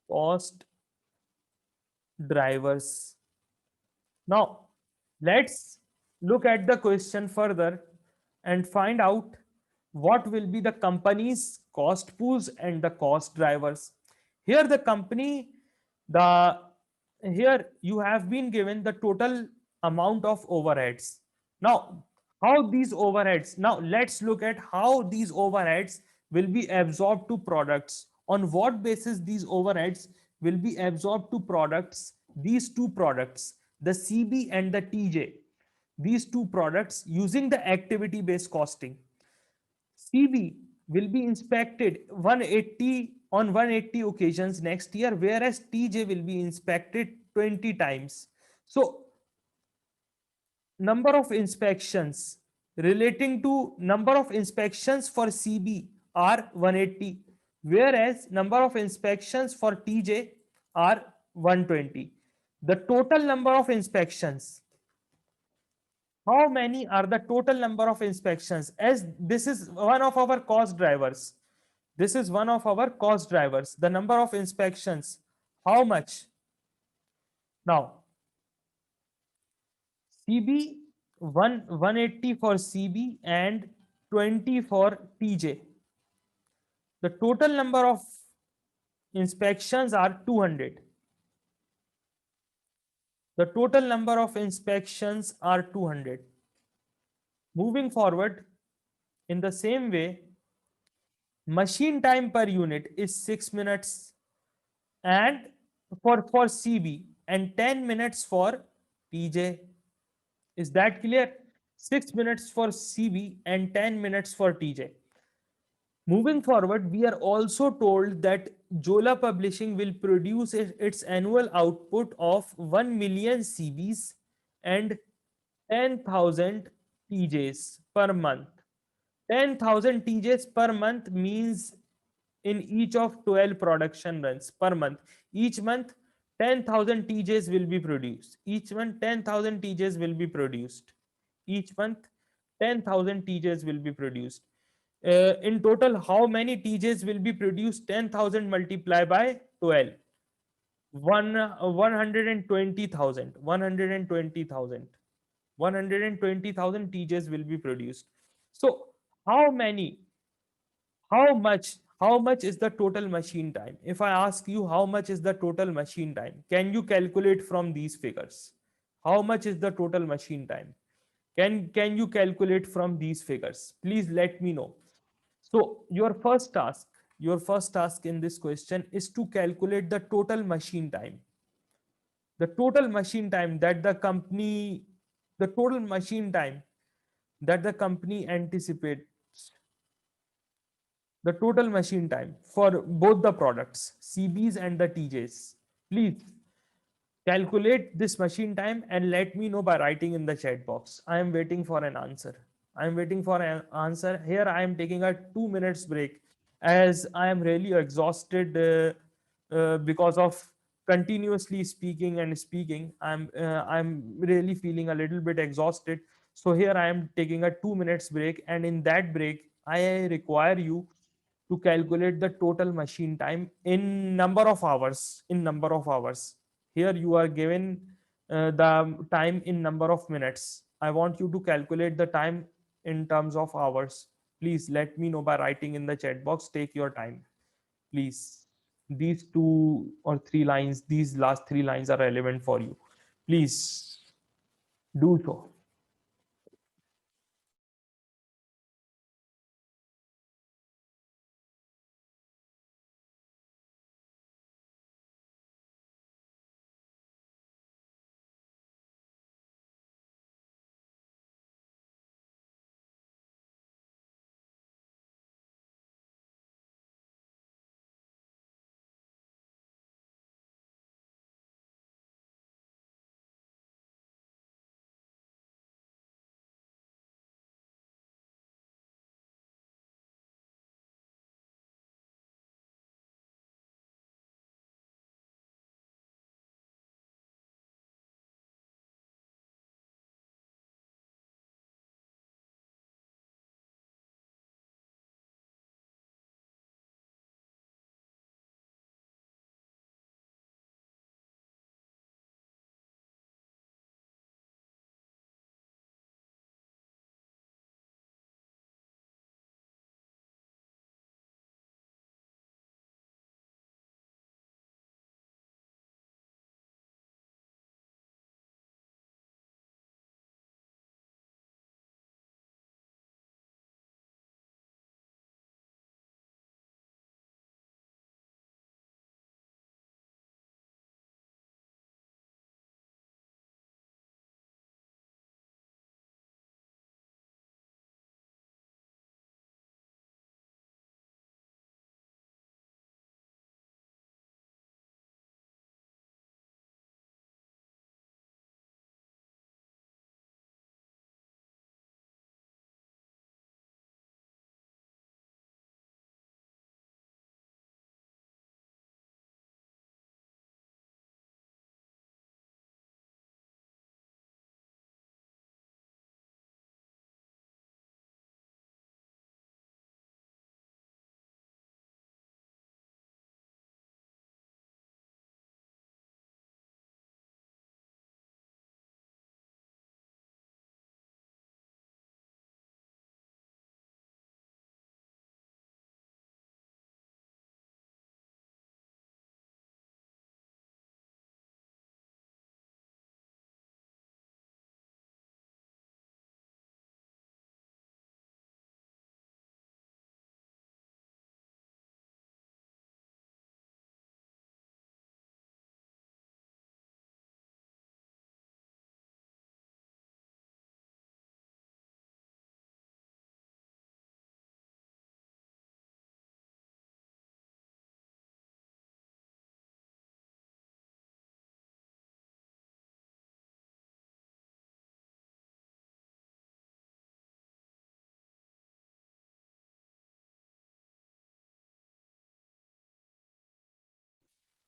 cost drivers. Now, let's look at the question further and find out what will be the company's cost pools and the cost drivers. Here, the company, the here you have been given the total amount of overheads. Now, how these overheads, now let's look at how these overheads will be absorbed to products. On what basis these overheads will be absorbed to products, these two products, the CB and the TJ, these two products using the activity based costing. CB will be inspected 180 on 180 occasions next year, whereas TJ will be inspected 20 times. So, number of inspections relating to number of inspections for CB are 180, whereas number of inspections for TJ are 120. The total number of inspections, how many are the total number of inspections? As this is one of our cost drivers. This is one of our cost drivers. The number of inspections, how much? Now, CB 180 for CB and 20 for TJ. The total number of inspections are 200. The total number of inspections are 200. Moving forward, in the same way, machine time per unit is 6 minutes and for CB and 10 minutes for TJ. Is that clear? 6 minutes for CB and 10 minutes for TJ. Moving forward, we are also told that Jola Publishing will produce its annual output of 1 million CBs and 10,000 TJs per month. 10,000 TJs per month means in each of 12 production runs per month. Each month, 10,000 TJs will be produced. Each month, 10,000 TJs will be produced. Each month, 10,000 TJs will be produced. In total, how many TJs will be produced? 10,000 multiplied by 12. 120,000. 120,000 TJs will be produced. So, how many how much is the total machine time? If I ask you how much is the total machine time, can you calculate from these figures? How much is the total machine time? Can you calculate from these figures? Please let me know. So your first task in this question is to calculate the total machine time. The total machine time that the company the total machine time that the company anticipates, the total machine time for both the products, CBs and the TJs. Please calculate this machine time and let me know by writing in the chat box. I am waiting for an answer. I am waiting for an answer. Here I am taking a 2 minutes break as I am really exhausted because of continuously speaking and speaking. I'm really feeling a little bit exhausted. So here I am taking a 2 minutes break, and in that break, I require you to calculate the total machine time in number of hours. In number of hours, here you are given the time in number of minutes. I want you to calculate the time in terms of hours. Please let me know by writing in the chat box. Take your time, please. These 2 or 3 lines, these last 3 lines are relevant for you. Please do so.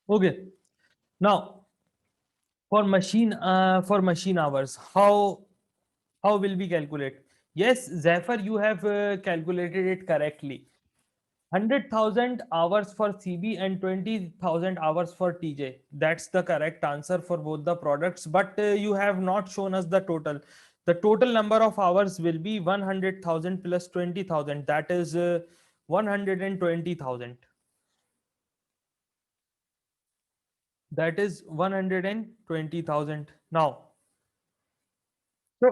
Okay. Now for machine hours, how will we calculate? Yes, Zephyr, you have calculated it correctly. 100,000 hours for CB and 20,000 hours for TJ. That's the correct answer for both the products. But you have not shown us the total. The total number of hours will be 100,000 plus 20,000. That is 120,000. That is 120,000. Now, so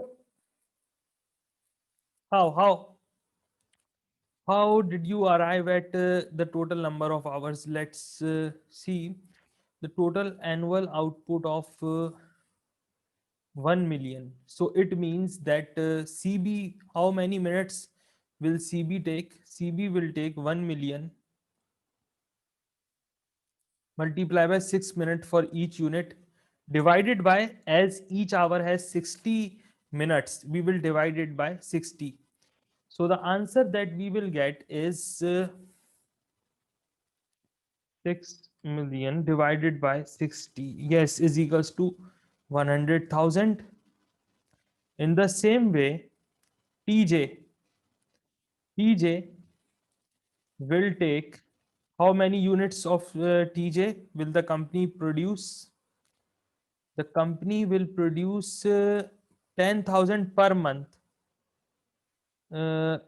how how did you arrive at the total number of hours? Let's see the total annual output of 1 million. So it means that CB, how many minutes will CB take? CB will take 1 million multiply by 6 minutes for each unit, divided by, as each hour has 60 minutes, we will divide it by 60. So the answer that we will get is 6 million divided by 60, yes, is equals to 100,000. In the same way, TJ TJ will take, how many units of TJ will the company produce? The company will produce 10,000 per month. Uh,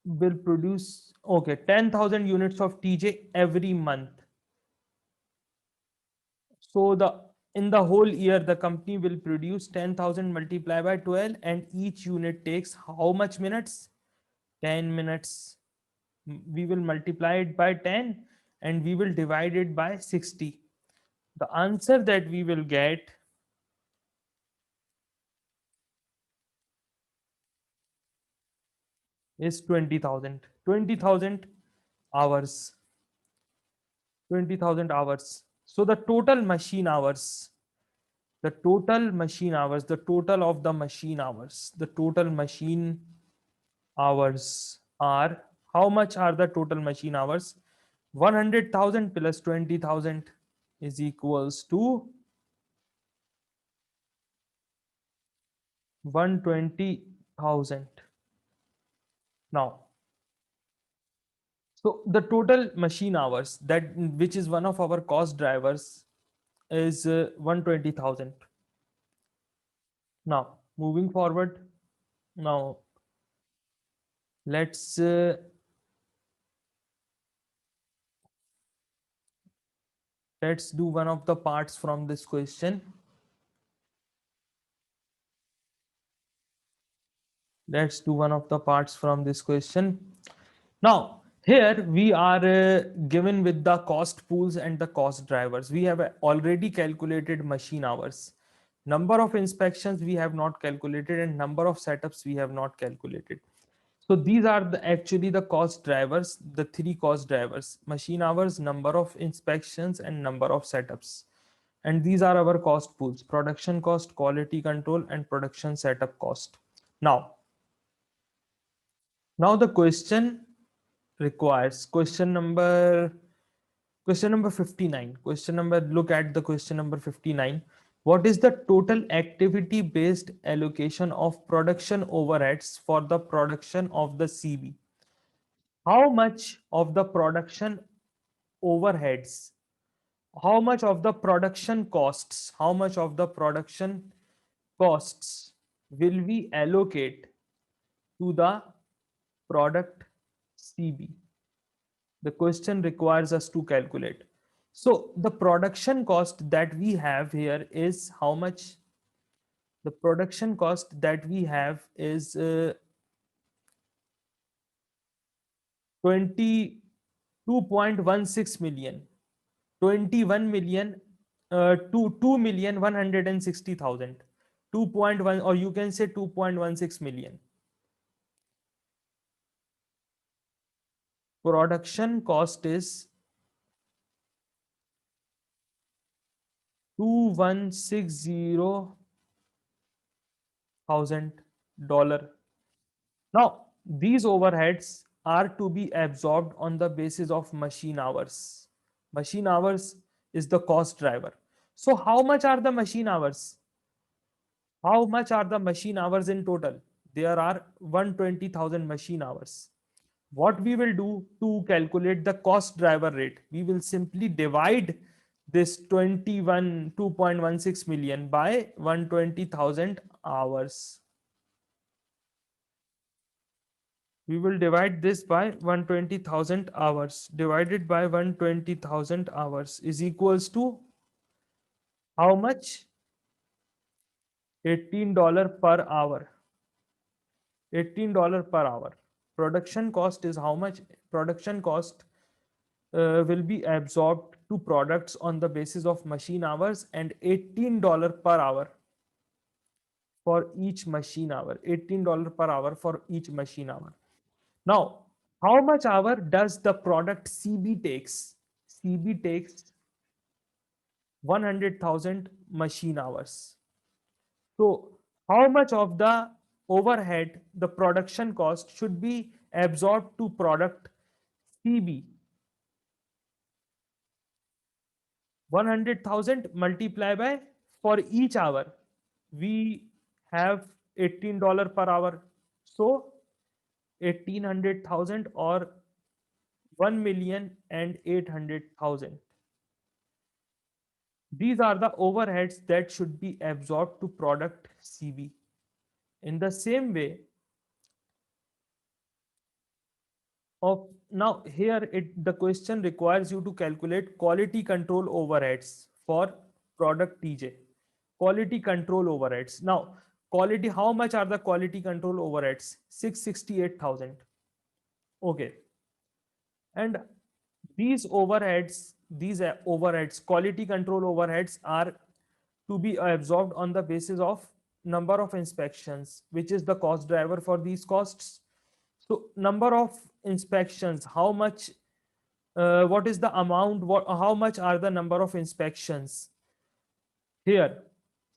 will produce, okay, 10,000 units of TJ every month. So the in the whole year, the company will produce 10,000 multiplied by 12, and each unit takes how much minutes? 10 minutes. We will multiply it by 10 and we will divide it by 60. The answer that we will get is 20,000. 20,000 hours. 20,000 hours. So the total of the machine hours, the total machine hours are, how much are the total machine hours? 100,000 plus 20,000 is equals to 120,000. Now, so the total machine hours, that which is one of our cost drivers, is 120,000. Now, moving forward, now let's uh, let's do one of the parts from this question. Let's do one of the parts from this question. Now, here we are given with the cost pools and the cost drivers. We have already calculated machine hours. Number of inspections we have not calculated, and number of setups we have not calculated. So these are actually the cost drivers, the three cost drivers: machine hours, number of inspections, and number of setups. And these are our cost pools: production cost, quality control, and production setup cost. Now, now the question requires question number 59. Question number, look at the question number 59. What is the total activity based allocation of production overheads for the production of the CB? How much of the production overheads, how much of the production costs, how much of the production costs will we allocate to the product CB? The question requires us to calculate. So the production cost that we have here is how much? The production cost that we have is 22.16 million, 21 million, to 2,160,000, 2.1, or you can say 2.16 million. Production cost is 2,160,000. Now, these overheads are to be absorbed on the basis of machine hours. Machine hours is the cost driver. So how much are the machine hours? How much are the machine hours in total? There are 120,000 machine hours. What we will do to calculate the cost driver rate, we will simply divide this 2.16 million by 120,000 hours. We will divide this by 120,000 hours. Divided by 120,000 hours is equals to how much? $18 per hour. $18 per hour. Production cost is how much? Production cost will be absorbed to products on the basis of machine hours, and $18 per hour for each machine hour. $18 per hour for each machine hour. Now, how much hour does the product CB takes? CB takes 100,000 machine hours. So, how much of the overhead, the production cost, should be absorbed to product CB? 100,000 multiply by, for each hour we have $18 per hour. So 1,800,000 or 1,800,000. These are the overheads that should be absorbed to product CB. In the same way, of now here the question requires you to calculate quality control overheads for product TJ. Quality control overheads. Now, quality, how much are the quality control overheads? 668,000. Okay. And these overheads, quality control overheads, are to be absorbed on the basis of number of inspections, which is the cost driver for these costs. So number of inspections, how much, what is the amount, how much are the number of inspections? Here,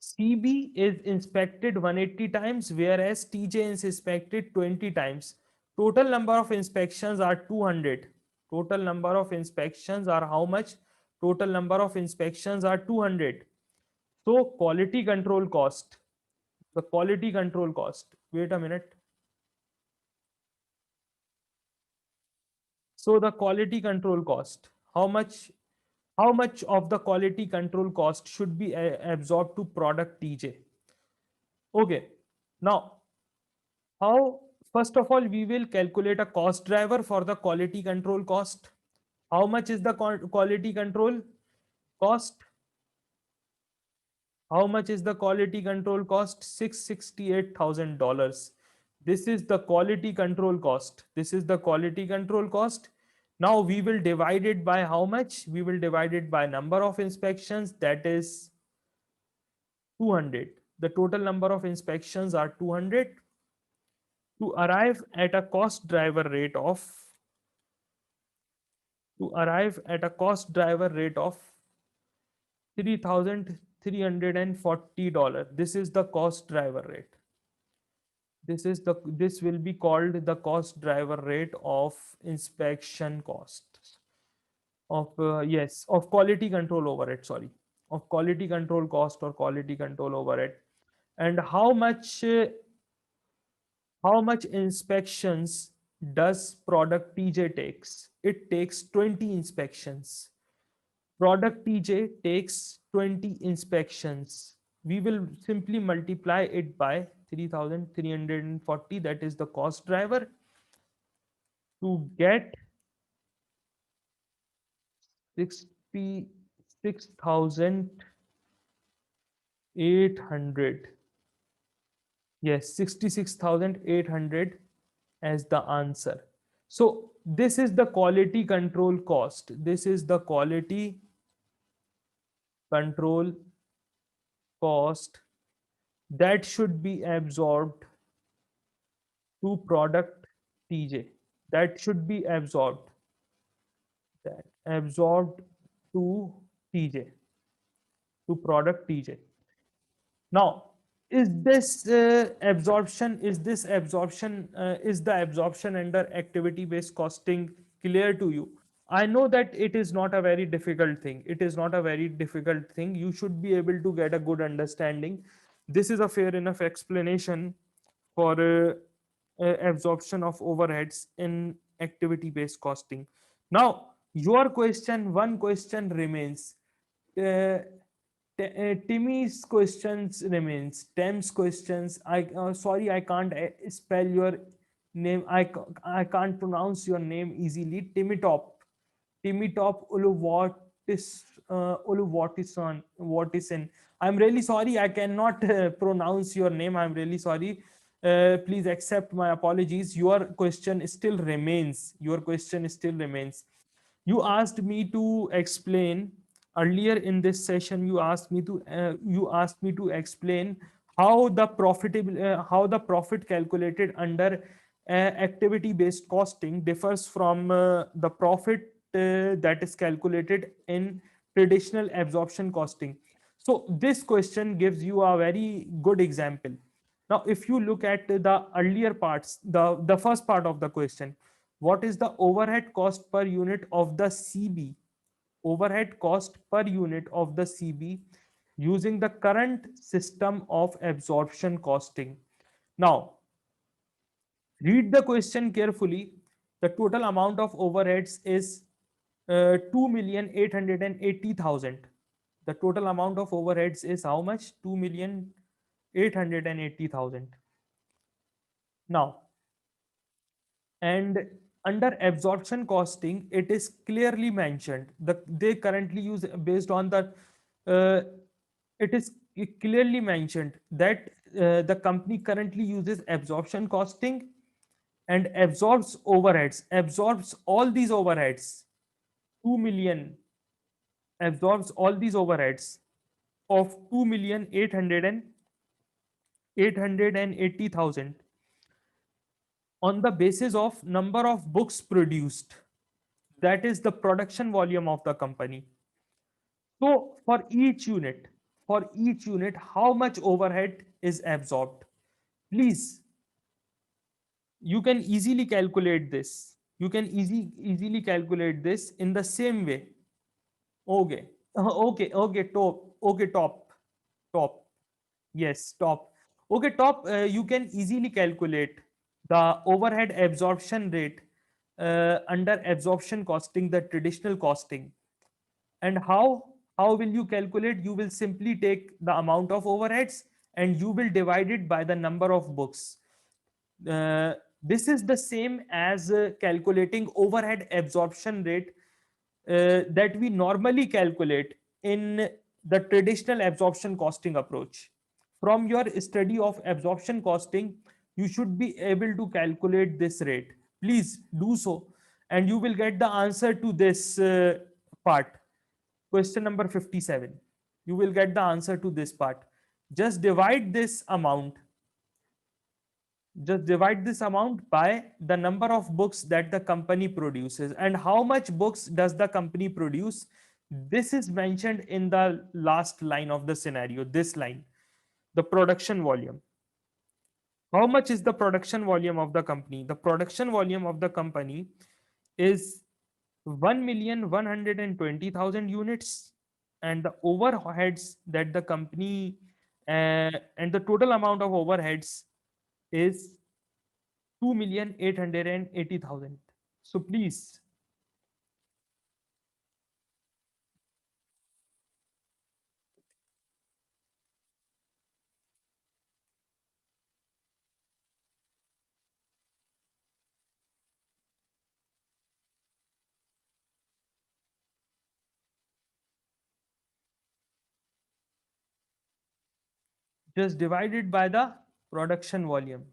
CB is inspected 180 times, whereas TJ is inspected 20 times. Total number of inspections are 200. Total number of inspections are how much? Total number of inspections are 200. So quality control cost, the quality control cost, wait a minute. So the quality control cost, how much of the quality control cost should be absorbed to product TJ? Okay. Now, how, first of all, we will calculate a cost driver for the quality control cost. How much is the quality control cost? How much is the quality control cost? $668,000. This is the quality control cost. This is the quality control cost. Now we will divide it by how much? We will divide it by number of inspections, that is 200. The total number of inspections are 200, to arrive at a cost driver rate of $3,340. This is the cost driver rate. This will be called the cost driver rate of inspection costs of yes, of quality control overhead, sorry, of quality control cost or quality control overhead. And how much inspections does product TJ takes? It takes 20 inspections. Product TJ takes 20 inspections. We will simply multiply it by 3,340, that is the cost driver, to get 66,800. Yes, 66,800 as the answer. So this is the quality control cost. This is the quality control cost that should be absorbed to product TJ. That should be absorbed. That absorbed to TJ, to product TJ. Now, is the absorption under activity based costing clear to you? I know that it is not a very difficult thing. It is not a very difficult thing. You should be able to get a good understanding. This is a fair enough explanation for absorption of overheads in activity based costing. Now, your question, one question remains. Uh, Timmy's questions remains. Tem's questions. Sorry, I can't spell your name. I can't pronounce your name easily. Timitop Uluwatison. I'm really sorry. I cannot pronounce your name. I'm really sorry. Please accept my apologies. Your question still remains. Your question still remains. You asked me to explain earlier in this session. You asked me to explain how the profit calculated under activity based costing differs from the profit that is calculated in traditional absorption costing. So this question gives you a very good example. Now if you look at the earlier parts, the first part of the question, what is the overhead cost per unit of the CB? Overhead cost per unit of the CB using the current system of absorption costing. Now, read the question carefully. The total amount of overheads is 2,880,000. The total amount of overheads is how much? 2,880,000. Now, and under absorption costing, it is clearly mentioned that they currently use based on the uh, it is clearly mentioned that the company currently uses absorption costing and absorbs all these overheads. 2 million absorbs all these overheads of 2,880,000 on the basis of number of books produced. That is the production volume of the company. So for each unit, how much overhead is absorbed? Please, you can easily calculate this. You can easily calculate this in the same way. Okay. Okay, top. Okay, top. Yes, top. Okay, top. You can easily calculate the overhead absorption rate under absorption costing, the traditional costing. And how will you calculate? You will simply take the amount of overheads and you will divide it by the number of books. uh, this is the same as calculating overhead absorption rate that we normally calculate in the traditional absorption costing approach. From your study of absorption costing, you should be able to calculate this rate. Please do so, and you will get the answer to this part. Question number 57. You will get the answer to this part. Just divide this amount just divide this amount by the number of books that the company produces. And how much books does the company produce? This is mentioned in the last line of the scenario, this line, the production volume. How much is the production volume of the company? The production volume of the company is 1,120,000 units, and the overheads that the company and the total amount of overheads is 2,880,000. So please, just divide it by the production volume.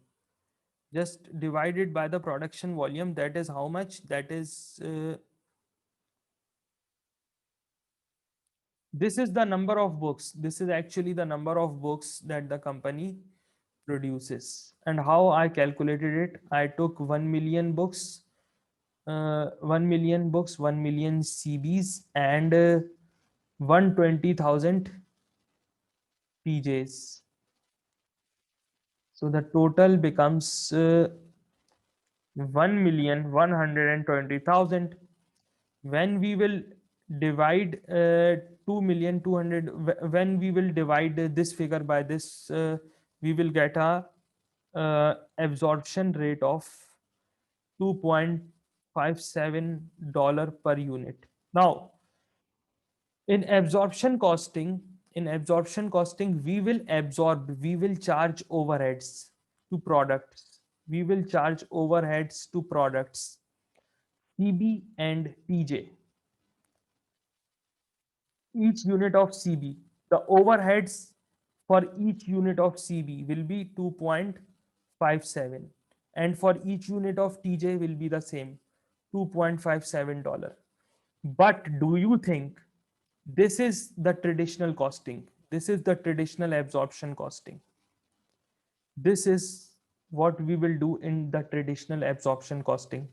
Just divide it by the production volume. That is how much? That is, this is the number of books. This is actually the number of books that the company produces. And how I calculated it? I took 1 million books, 1 million books, 1 million CBs, and 120,000 PJs. So the total becomes 1,120,000. When we will divide 2,200,000, when we will divide this figure by this, we will get a absorption rate of $2.57 per unit. Now, in absorption costing, we will charge overheads to products. We will charge overheads to products, CB and TJ. Each unit of CB, the overheads for each unit of CB will be 2.57, and for each unit of TJ will be the same, $2.57. But do you think this is the traditional costing? This is the traditional absorption costing. This is what we will do in the traditional absorption costing.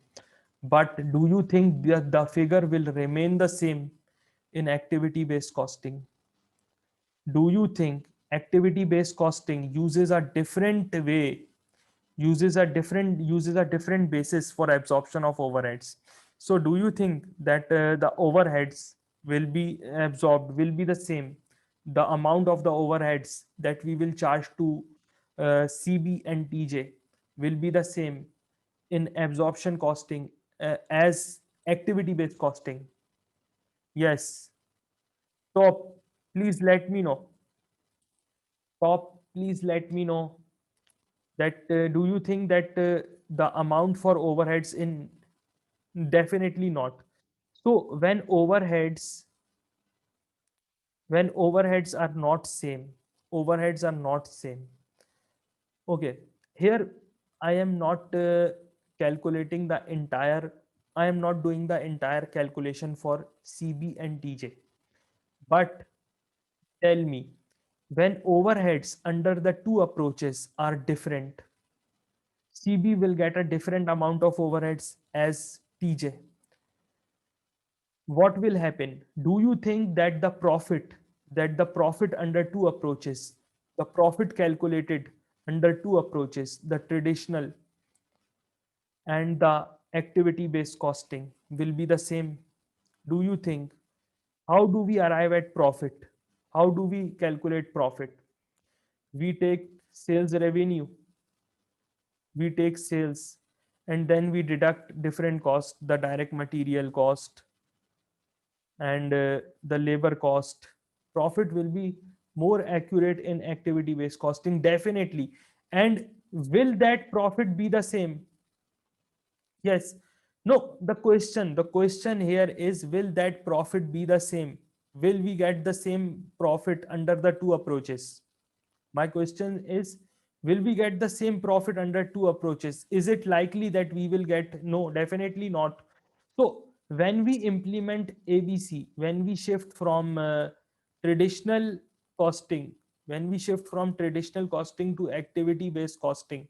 But do you think that the figure will remain the same in activity based costing? Do you think activity based costing uses a different way, uses a different basis for absorption of overheads? So do you think that the overheads will be absorbed, will be the same, the amount of the overheads that we will charge to CB and TJ will be the same in absorption costing as activity based costing? Yes. Top, please let me know. Top, please let me know that do you think that the amount for overheads in, definitely not. So when overheads are not same, overheads are not same. Okay, here I am not calculating the entire, I am not doing the entire calculation for CB and TJ. But tell me, when overheads under the two approaches are different, CB will get a different amount of overheads as TJ. What will happen? Do you think that the profit under two approaches, the profit calculated under two approaches, the traditional and the activity based costing, will be the same? Do you think? How do we arrive at profit? How do we calculate profit? We take sales revenue, we take sales, and then we deduct different costs, the direct material cost and the labor cost. Profit will be more accurate in activity based costing, definitely. And will that profit be the same? Yes. No, the question here is, will that profit be the same? Will we get the same profit under the two approaches? My question is, will we get the same profit under two approaches? Is it likely that we will get? No, definitely not. So when we implement ABC, when we shift from traditional costing, when we shift from traditional costing to activity based costing,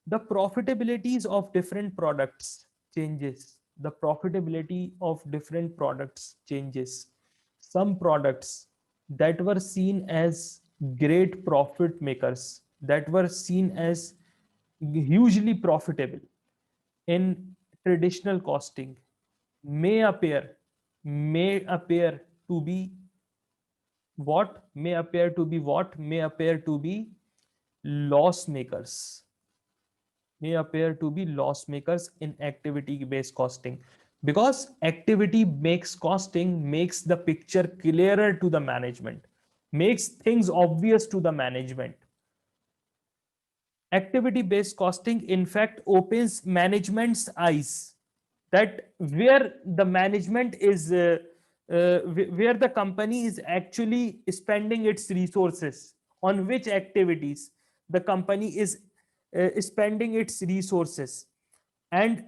the profitabilities of different products changes. The profitability of different products changes. Some products that were seen as great profit makers, that were seen as hugely profitable in traditional costing, may appear to be may appear to be loss makers, in activity based costing, because activity makes costing makes the picture clearer to the management, makes things obvious to the management. Activity based costing in fact opens management's eyes, that where the management is where the company is actually spending its resources, on which activities the company is spending its resources, and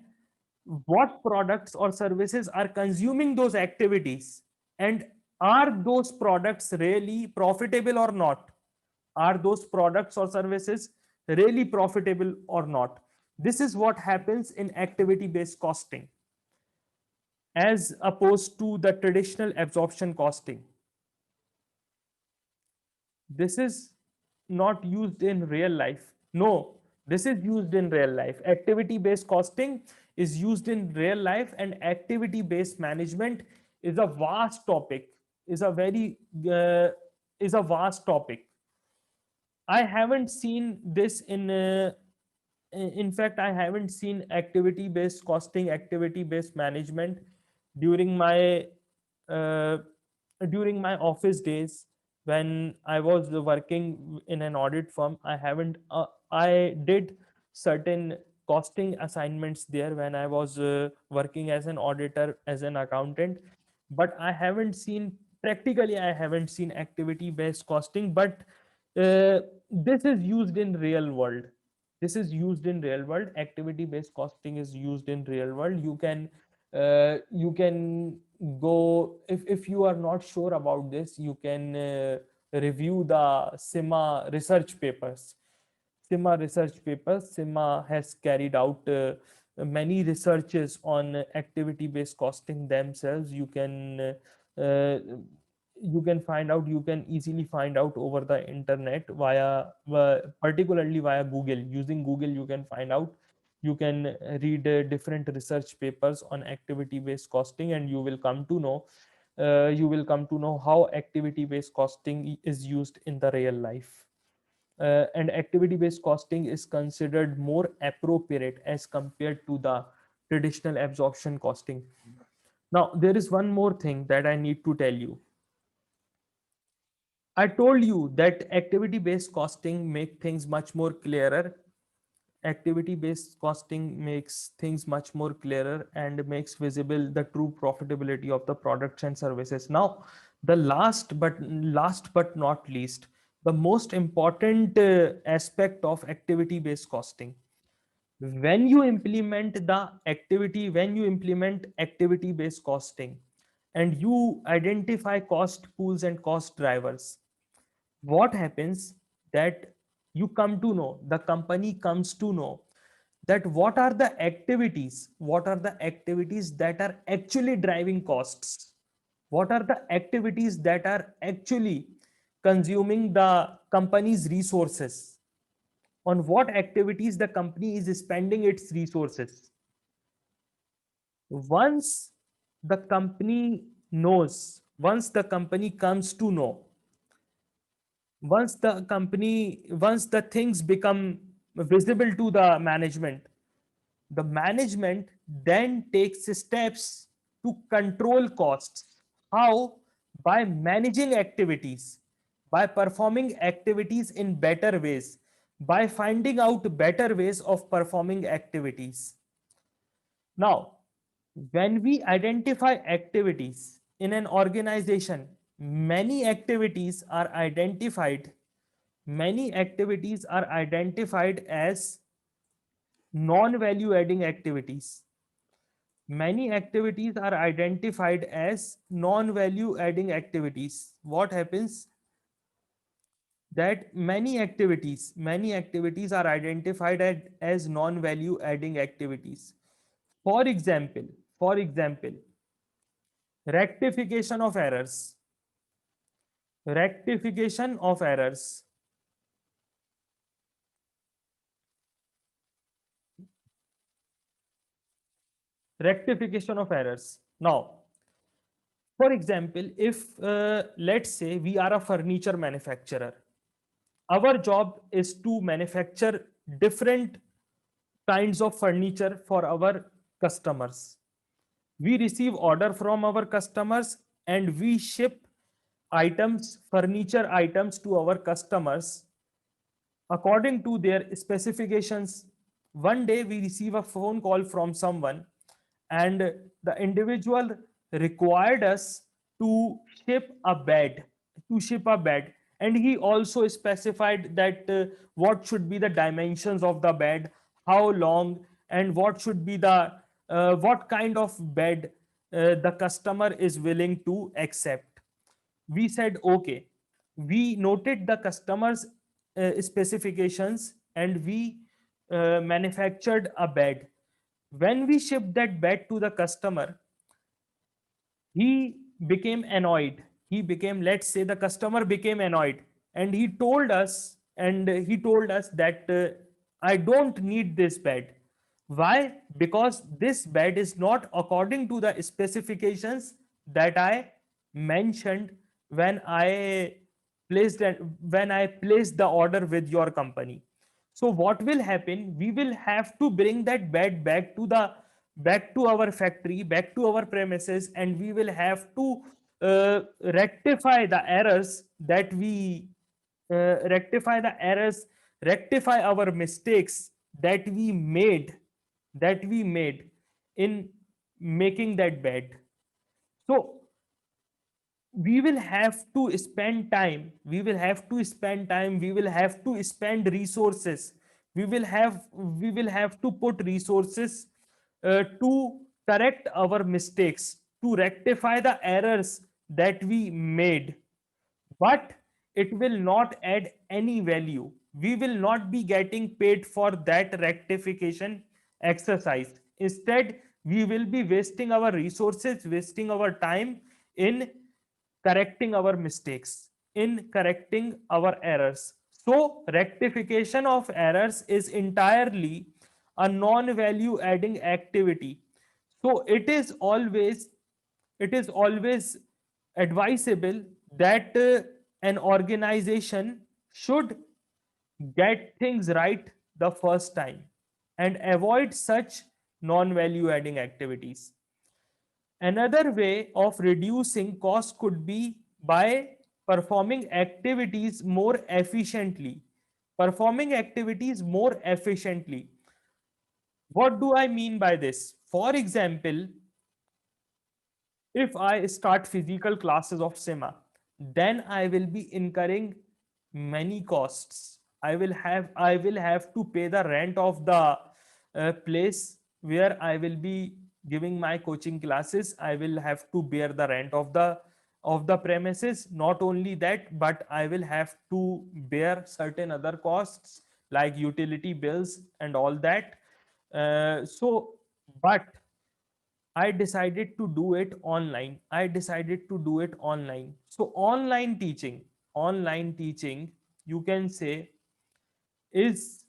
what products or services are consuming those activities, and are those products really profitable or not, are those products or services really profitable or not? This is what happens in activity based costing as opposed to the traditional absorption costing. This is not used in real life. No, this is used in real life. Activity based costing is used in real life, and activity based management is a vast topic, is a very uh, is a vast topic. I haven't seen this in fact, I haven't seen activity based costing, activity based management during my uh, during my office days when I was working in an audit firm. I haven't I did certain costing assignments there when I was working as an auditor, as an accountant, but I haven't seen, practically I haven't seen activity based costing. But this is used in real world, this is used in real world. Activity based costing is used in real world. You can go, if you are not sure about this, you can review the SIMA research papers. SIMA has carried out many researches on activity based costing themselves. Uh, you can find out, you can easily find out over the internet via particularly via Google. Using Google you can find out, you can read different research papers on activity based costing, and you will come to know how activity based costing is used in the real life. And activity based costing is considered more appropriate as compared to the traditional absorption costing. Now there is one more thing that I need to tell you. I told you that activity based costing make things much more clearer. Activity based costing makes things much more clearer and makes visible the true profitability of the products and services. Now, the last but not least, the most important aspect of activity based costing. When you implement activity based costing and you identify cost pools and cost drivers, what happens that the company comes to know that what are the activities that are actually driving costs, what are the activities that are actually consuming the company's resources, on what activities the company is spending its resources. Once the company once the company comes to know, once the things become visible to the management then takes steps to control costs. How? By managing activities, by performing activities in better ways, by finding out better ways of performing activities. Now, when we identify activities in an organization, many activities are identified as non-value adding activities. Many activities are identified as non-value adding activities. What happens that many activities are identified as non-value adding activities. For example, for example, rectification of errors, rectification of errors, rectification of errors. Now, for example, if let's say we are a furniture manufacturer, our job is to manufacture different kinds of furniture for our customers. We receive order from our customers and we ship furniture items to our customers according to their specifications. One day we receive a phone call from someone, and the individual required us to ship a bed, and he also specified that what should be the dimensions of the bed, how long, and what should be the what kind of bed the customer is willing to accept. We said okay, we noted the customer's specifications, and we manufactured a bed. When we shipped that bed to the customer, he became annoyed. Let's say the customer became annoyed, and he told us that I don't need this bed. Why? Because this bed is not according to the specifications that I mentioned when I placed the order with your company. So what will happen? We will have to bring that bed back to our factory, back to our premises, and we will have to rectify the errors that we rectify the errors, rectify our mistakes that we made in making that bed. So we will have to spend time, we will have to spend resources, we will have to put resources to correct our mistakes, to rectify the errors that we made, but it will not add any value. We will not be getting paid for that rectification exercise. Instead, we will be wasting our resources, wasting our time in correcting our mistakes, in correcting our errors. So, rectification of errors is entirely a non value adding activity. So, it is always advisable that an organization should get things right the first time and avoid such non value adding activities. Another way of reducing cost could be by performing activities more efficiently. Performing activities more efficiently. What do I mean by this? For example, if I start physical classes of SEMA, then I will be incurring many costs. I will have to pay the rent of the place where I will be giving my coaching classes. I will have to bear the rent of the premises. Not only that, but I will have to bear certain other costs like utility bills and all that. But I decided to do it online. I decided to do it online. So online teaching, you can say, is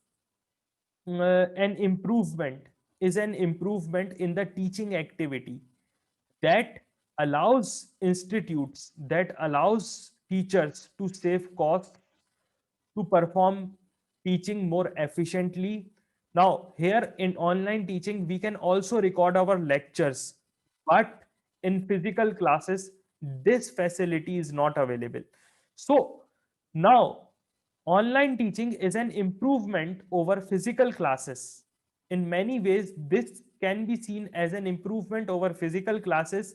an improvement, in the teaching activity that allows teachers to save costs, to perform teaching more efficiently. Now, here in online teaching, we can also record our lectures, but in physical classes, this facility is not available. So, now online teaching is an improvement over physical classes. In many ways, this can be seen as an improvement over physical classes.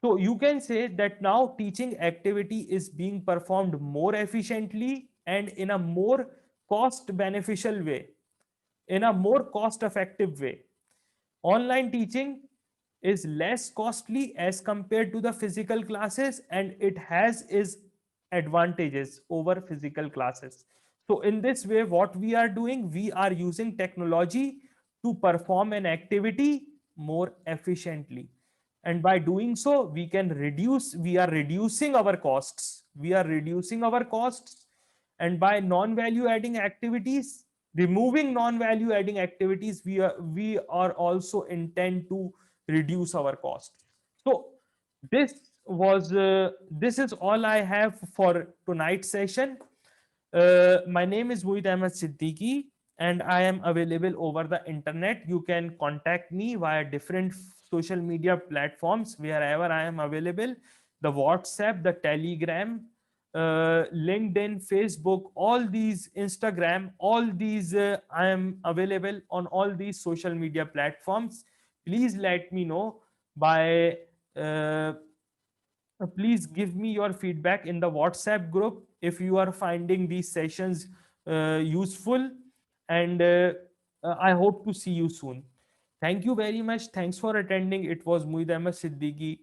So you can say that now teaching activity is being performed more efficiently and in a more cost beneficial way, in a more cost effective way. Online teaching is less costly as compared to the physical classes, and it has its advantages over physical classes. So in this way, what we are doing, we are using technology to perform an activity more efficiently, and by doing so we are reducing our costs, and by non value adding activities, removing non value adding activities, we are also intend to reduce our cost. So this is all I have for tonight's session. My name is Muhit Ahmed Siddiqui, and I am available over the internet. You can contact me via different social media platforms wherever I am available: the WhatsApp, the Telegram, LinkedIn, Facebook, all these, Instagram, all these. I am available on all these social media platforms. Please let me know by. Uh, Please give me your feedback in the WhatsApp group if you are finding these sessions useful. And I hope to see you soon. Thank you very much. Thanks for attending. It was Muid Ahmed Siddiqui.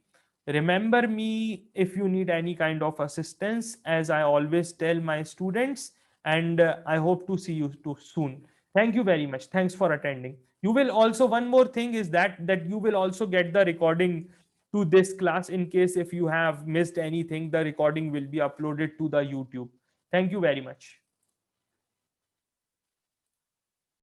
Remember me if you need any kind of assistance, as I always tell my students. And I hope to see you too soon. Thank you very much. Thanks for attending. You will also, one more thing is that you will also get the recording to this class. In case if you have missed anything, the recording will be uploaded to the YouTube. Thank you very much.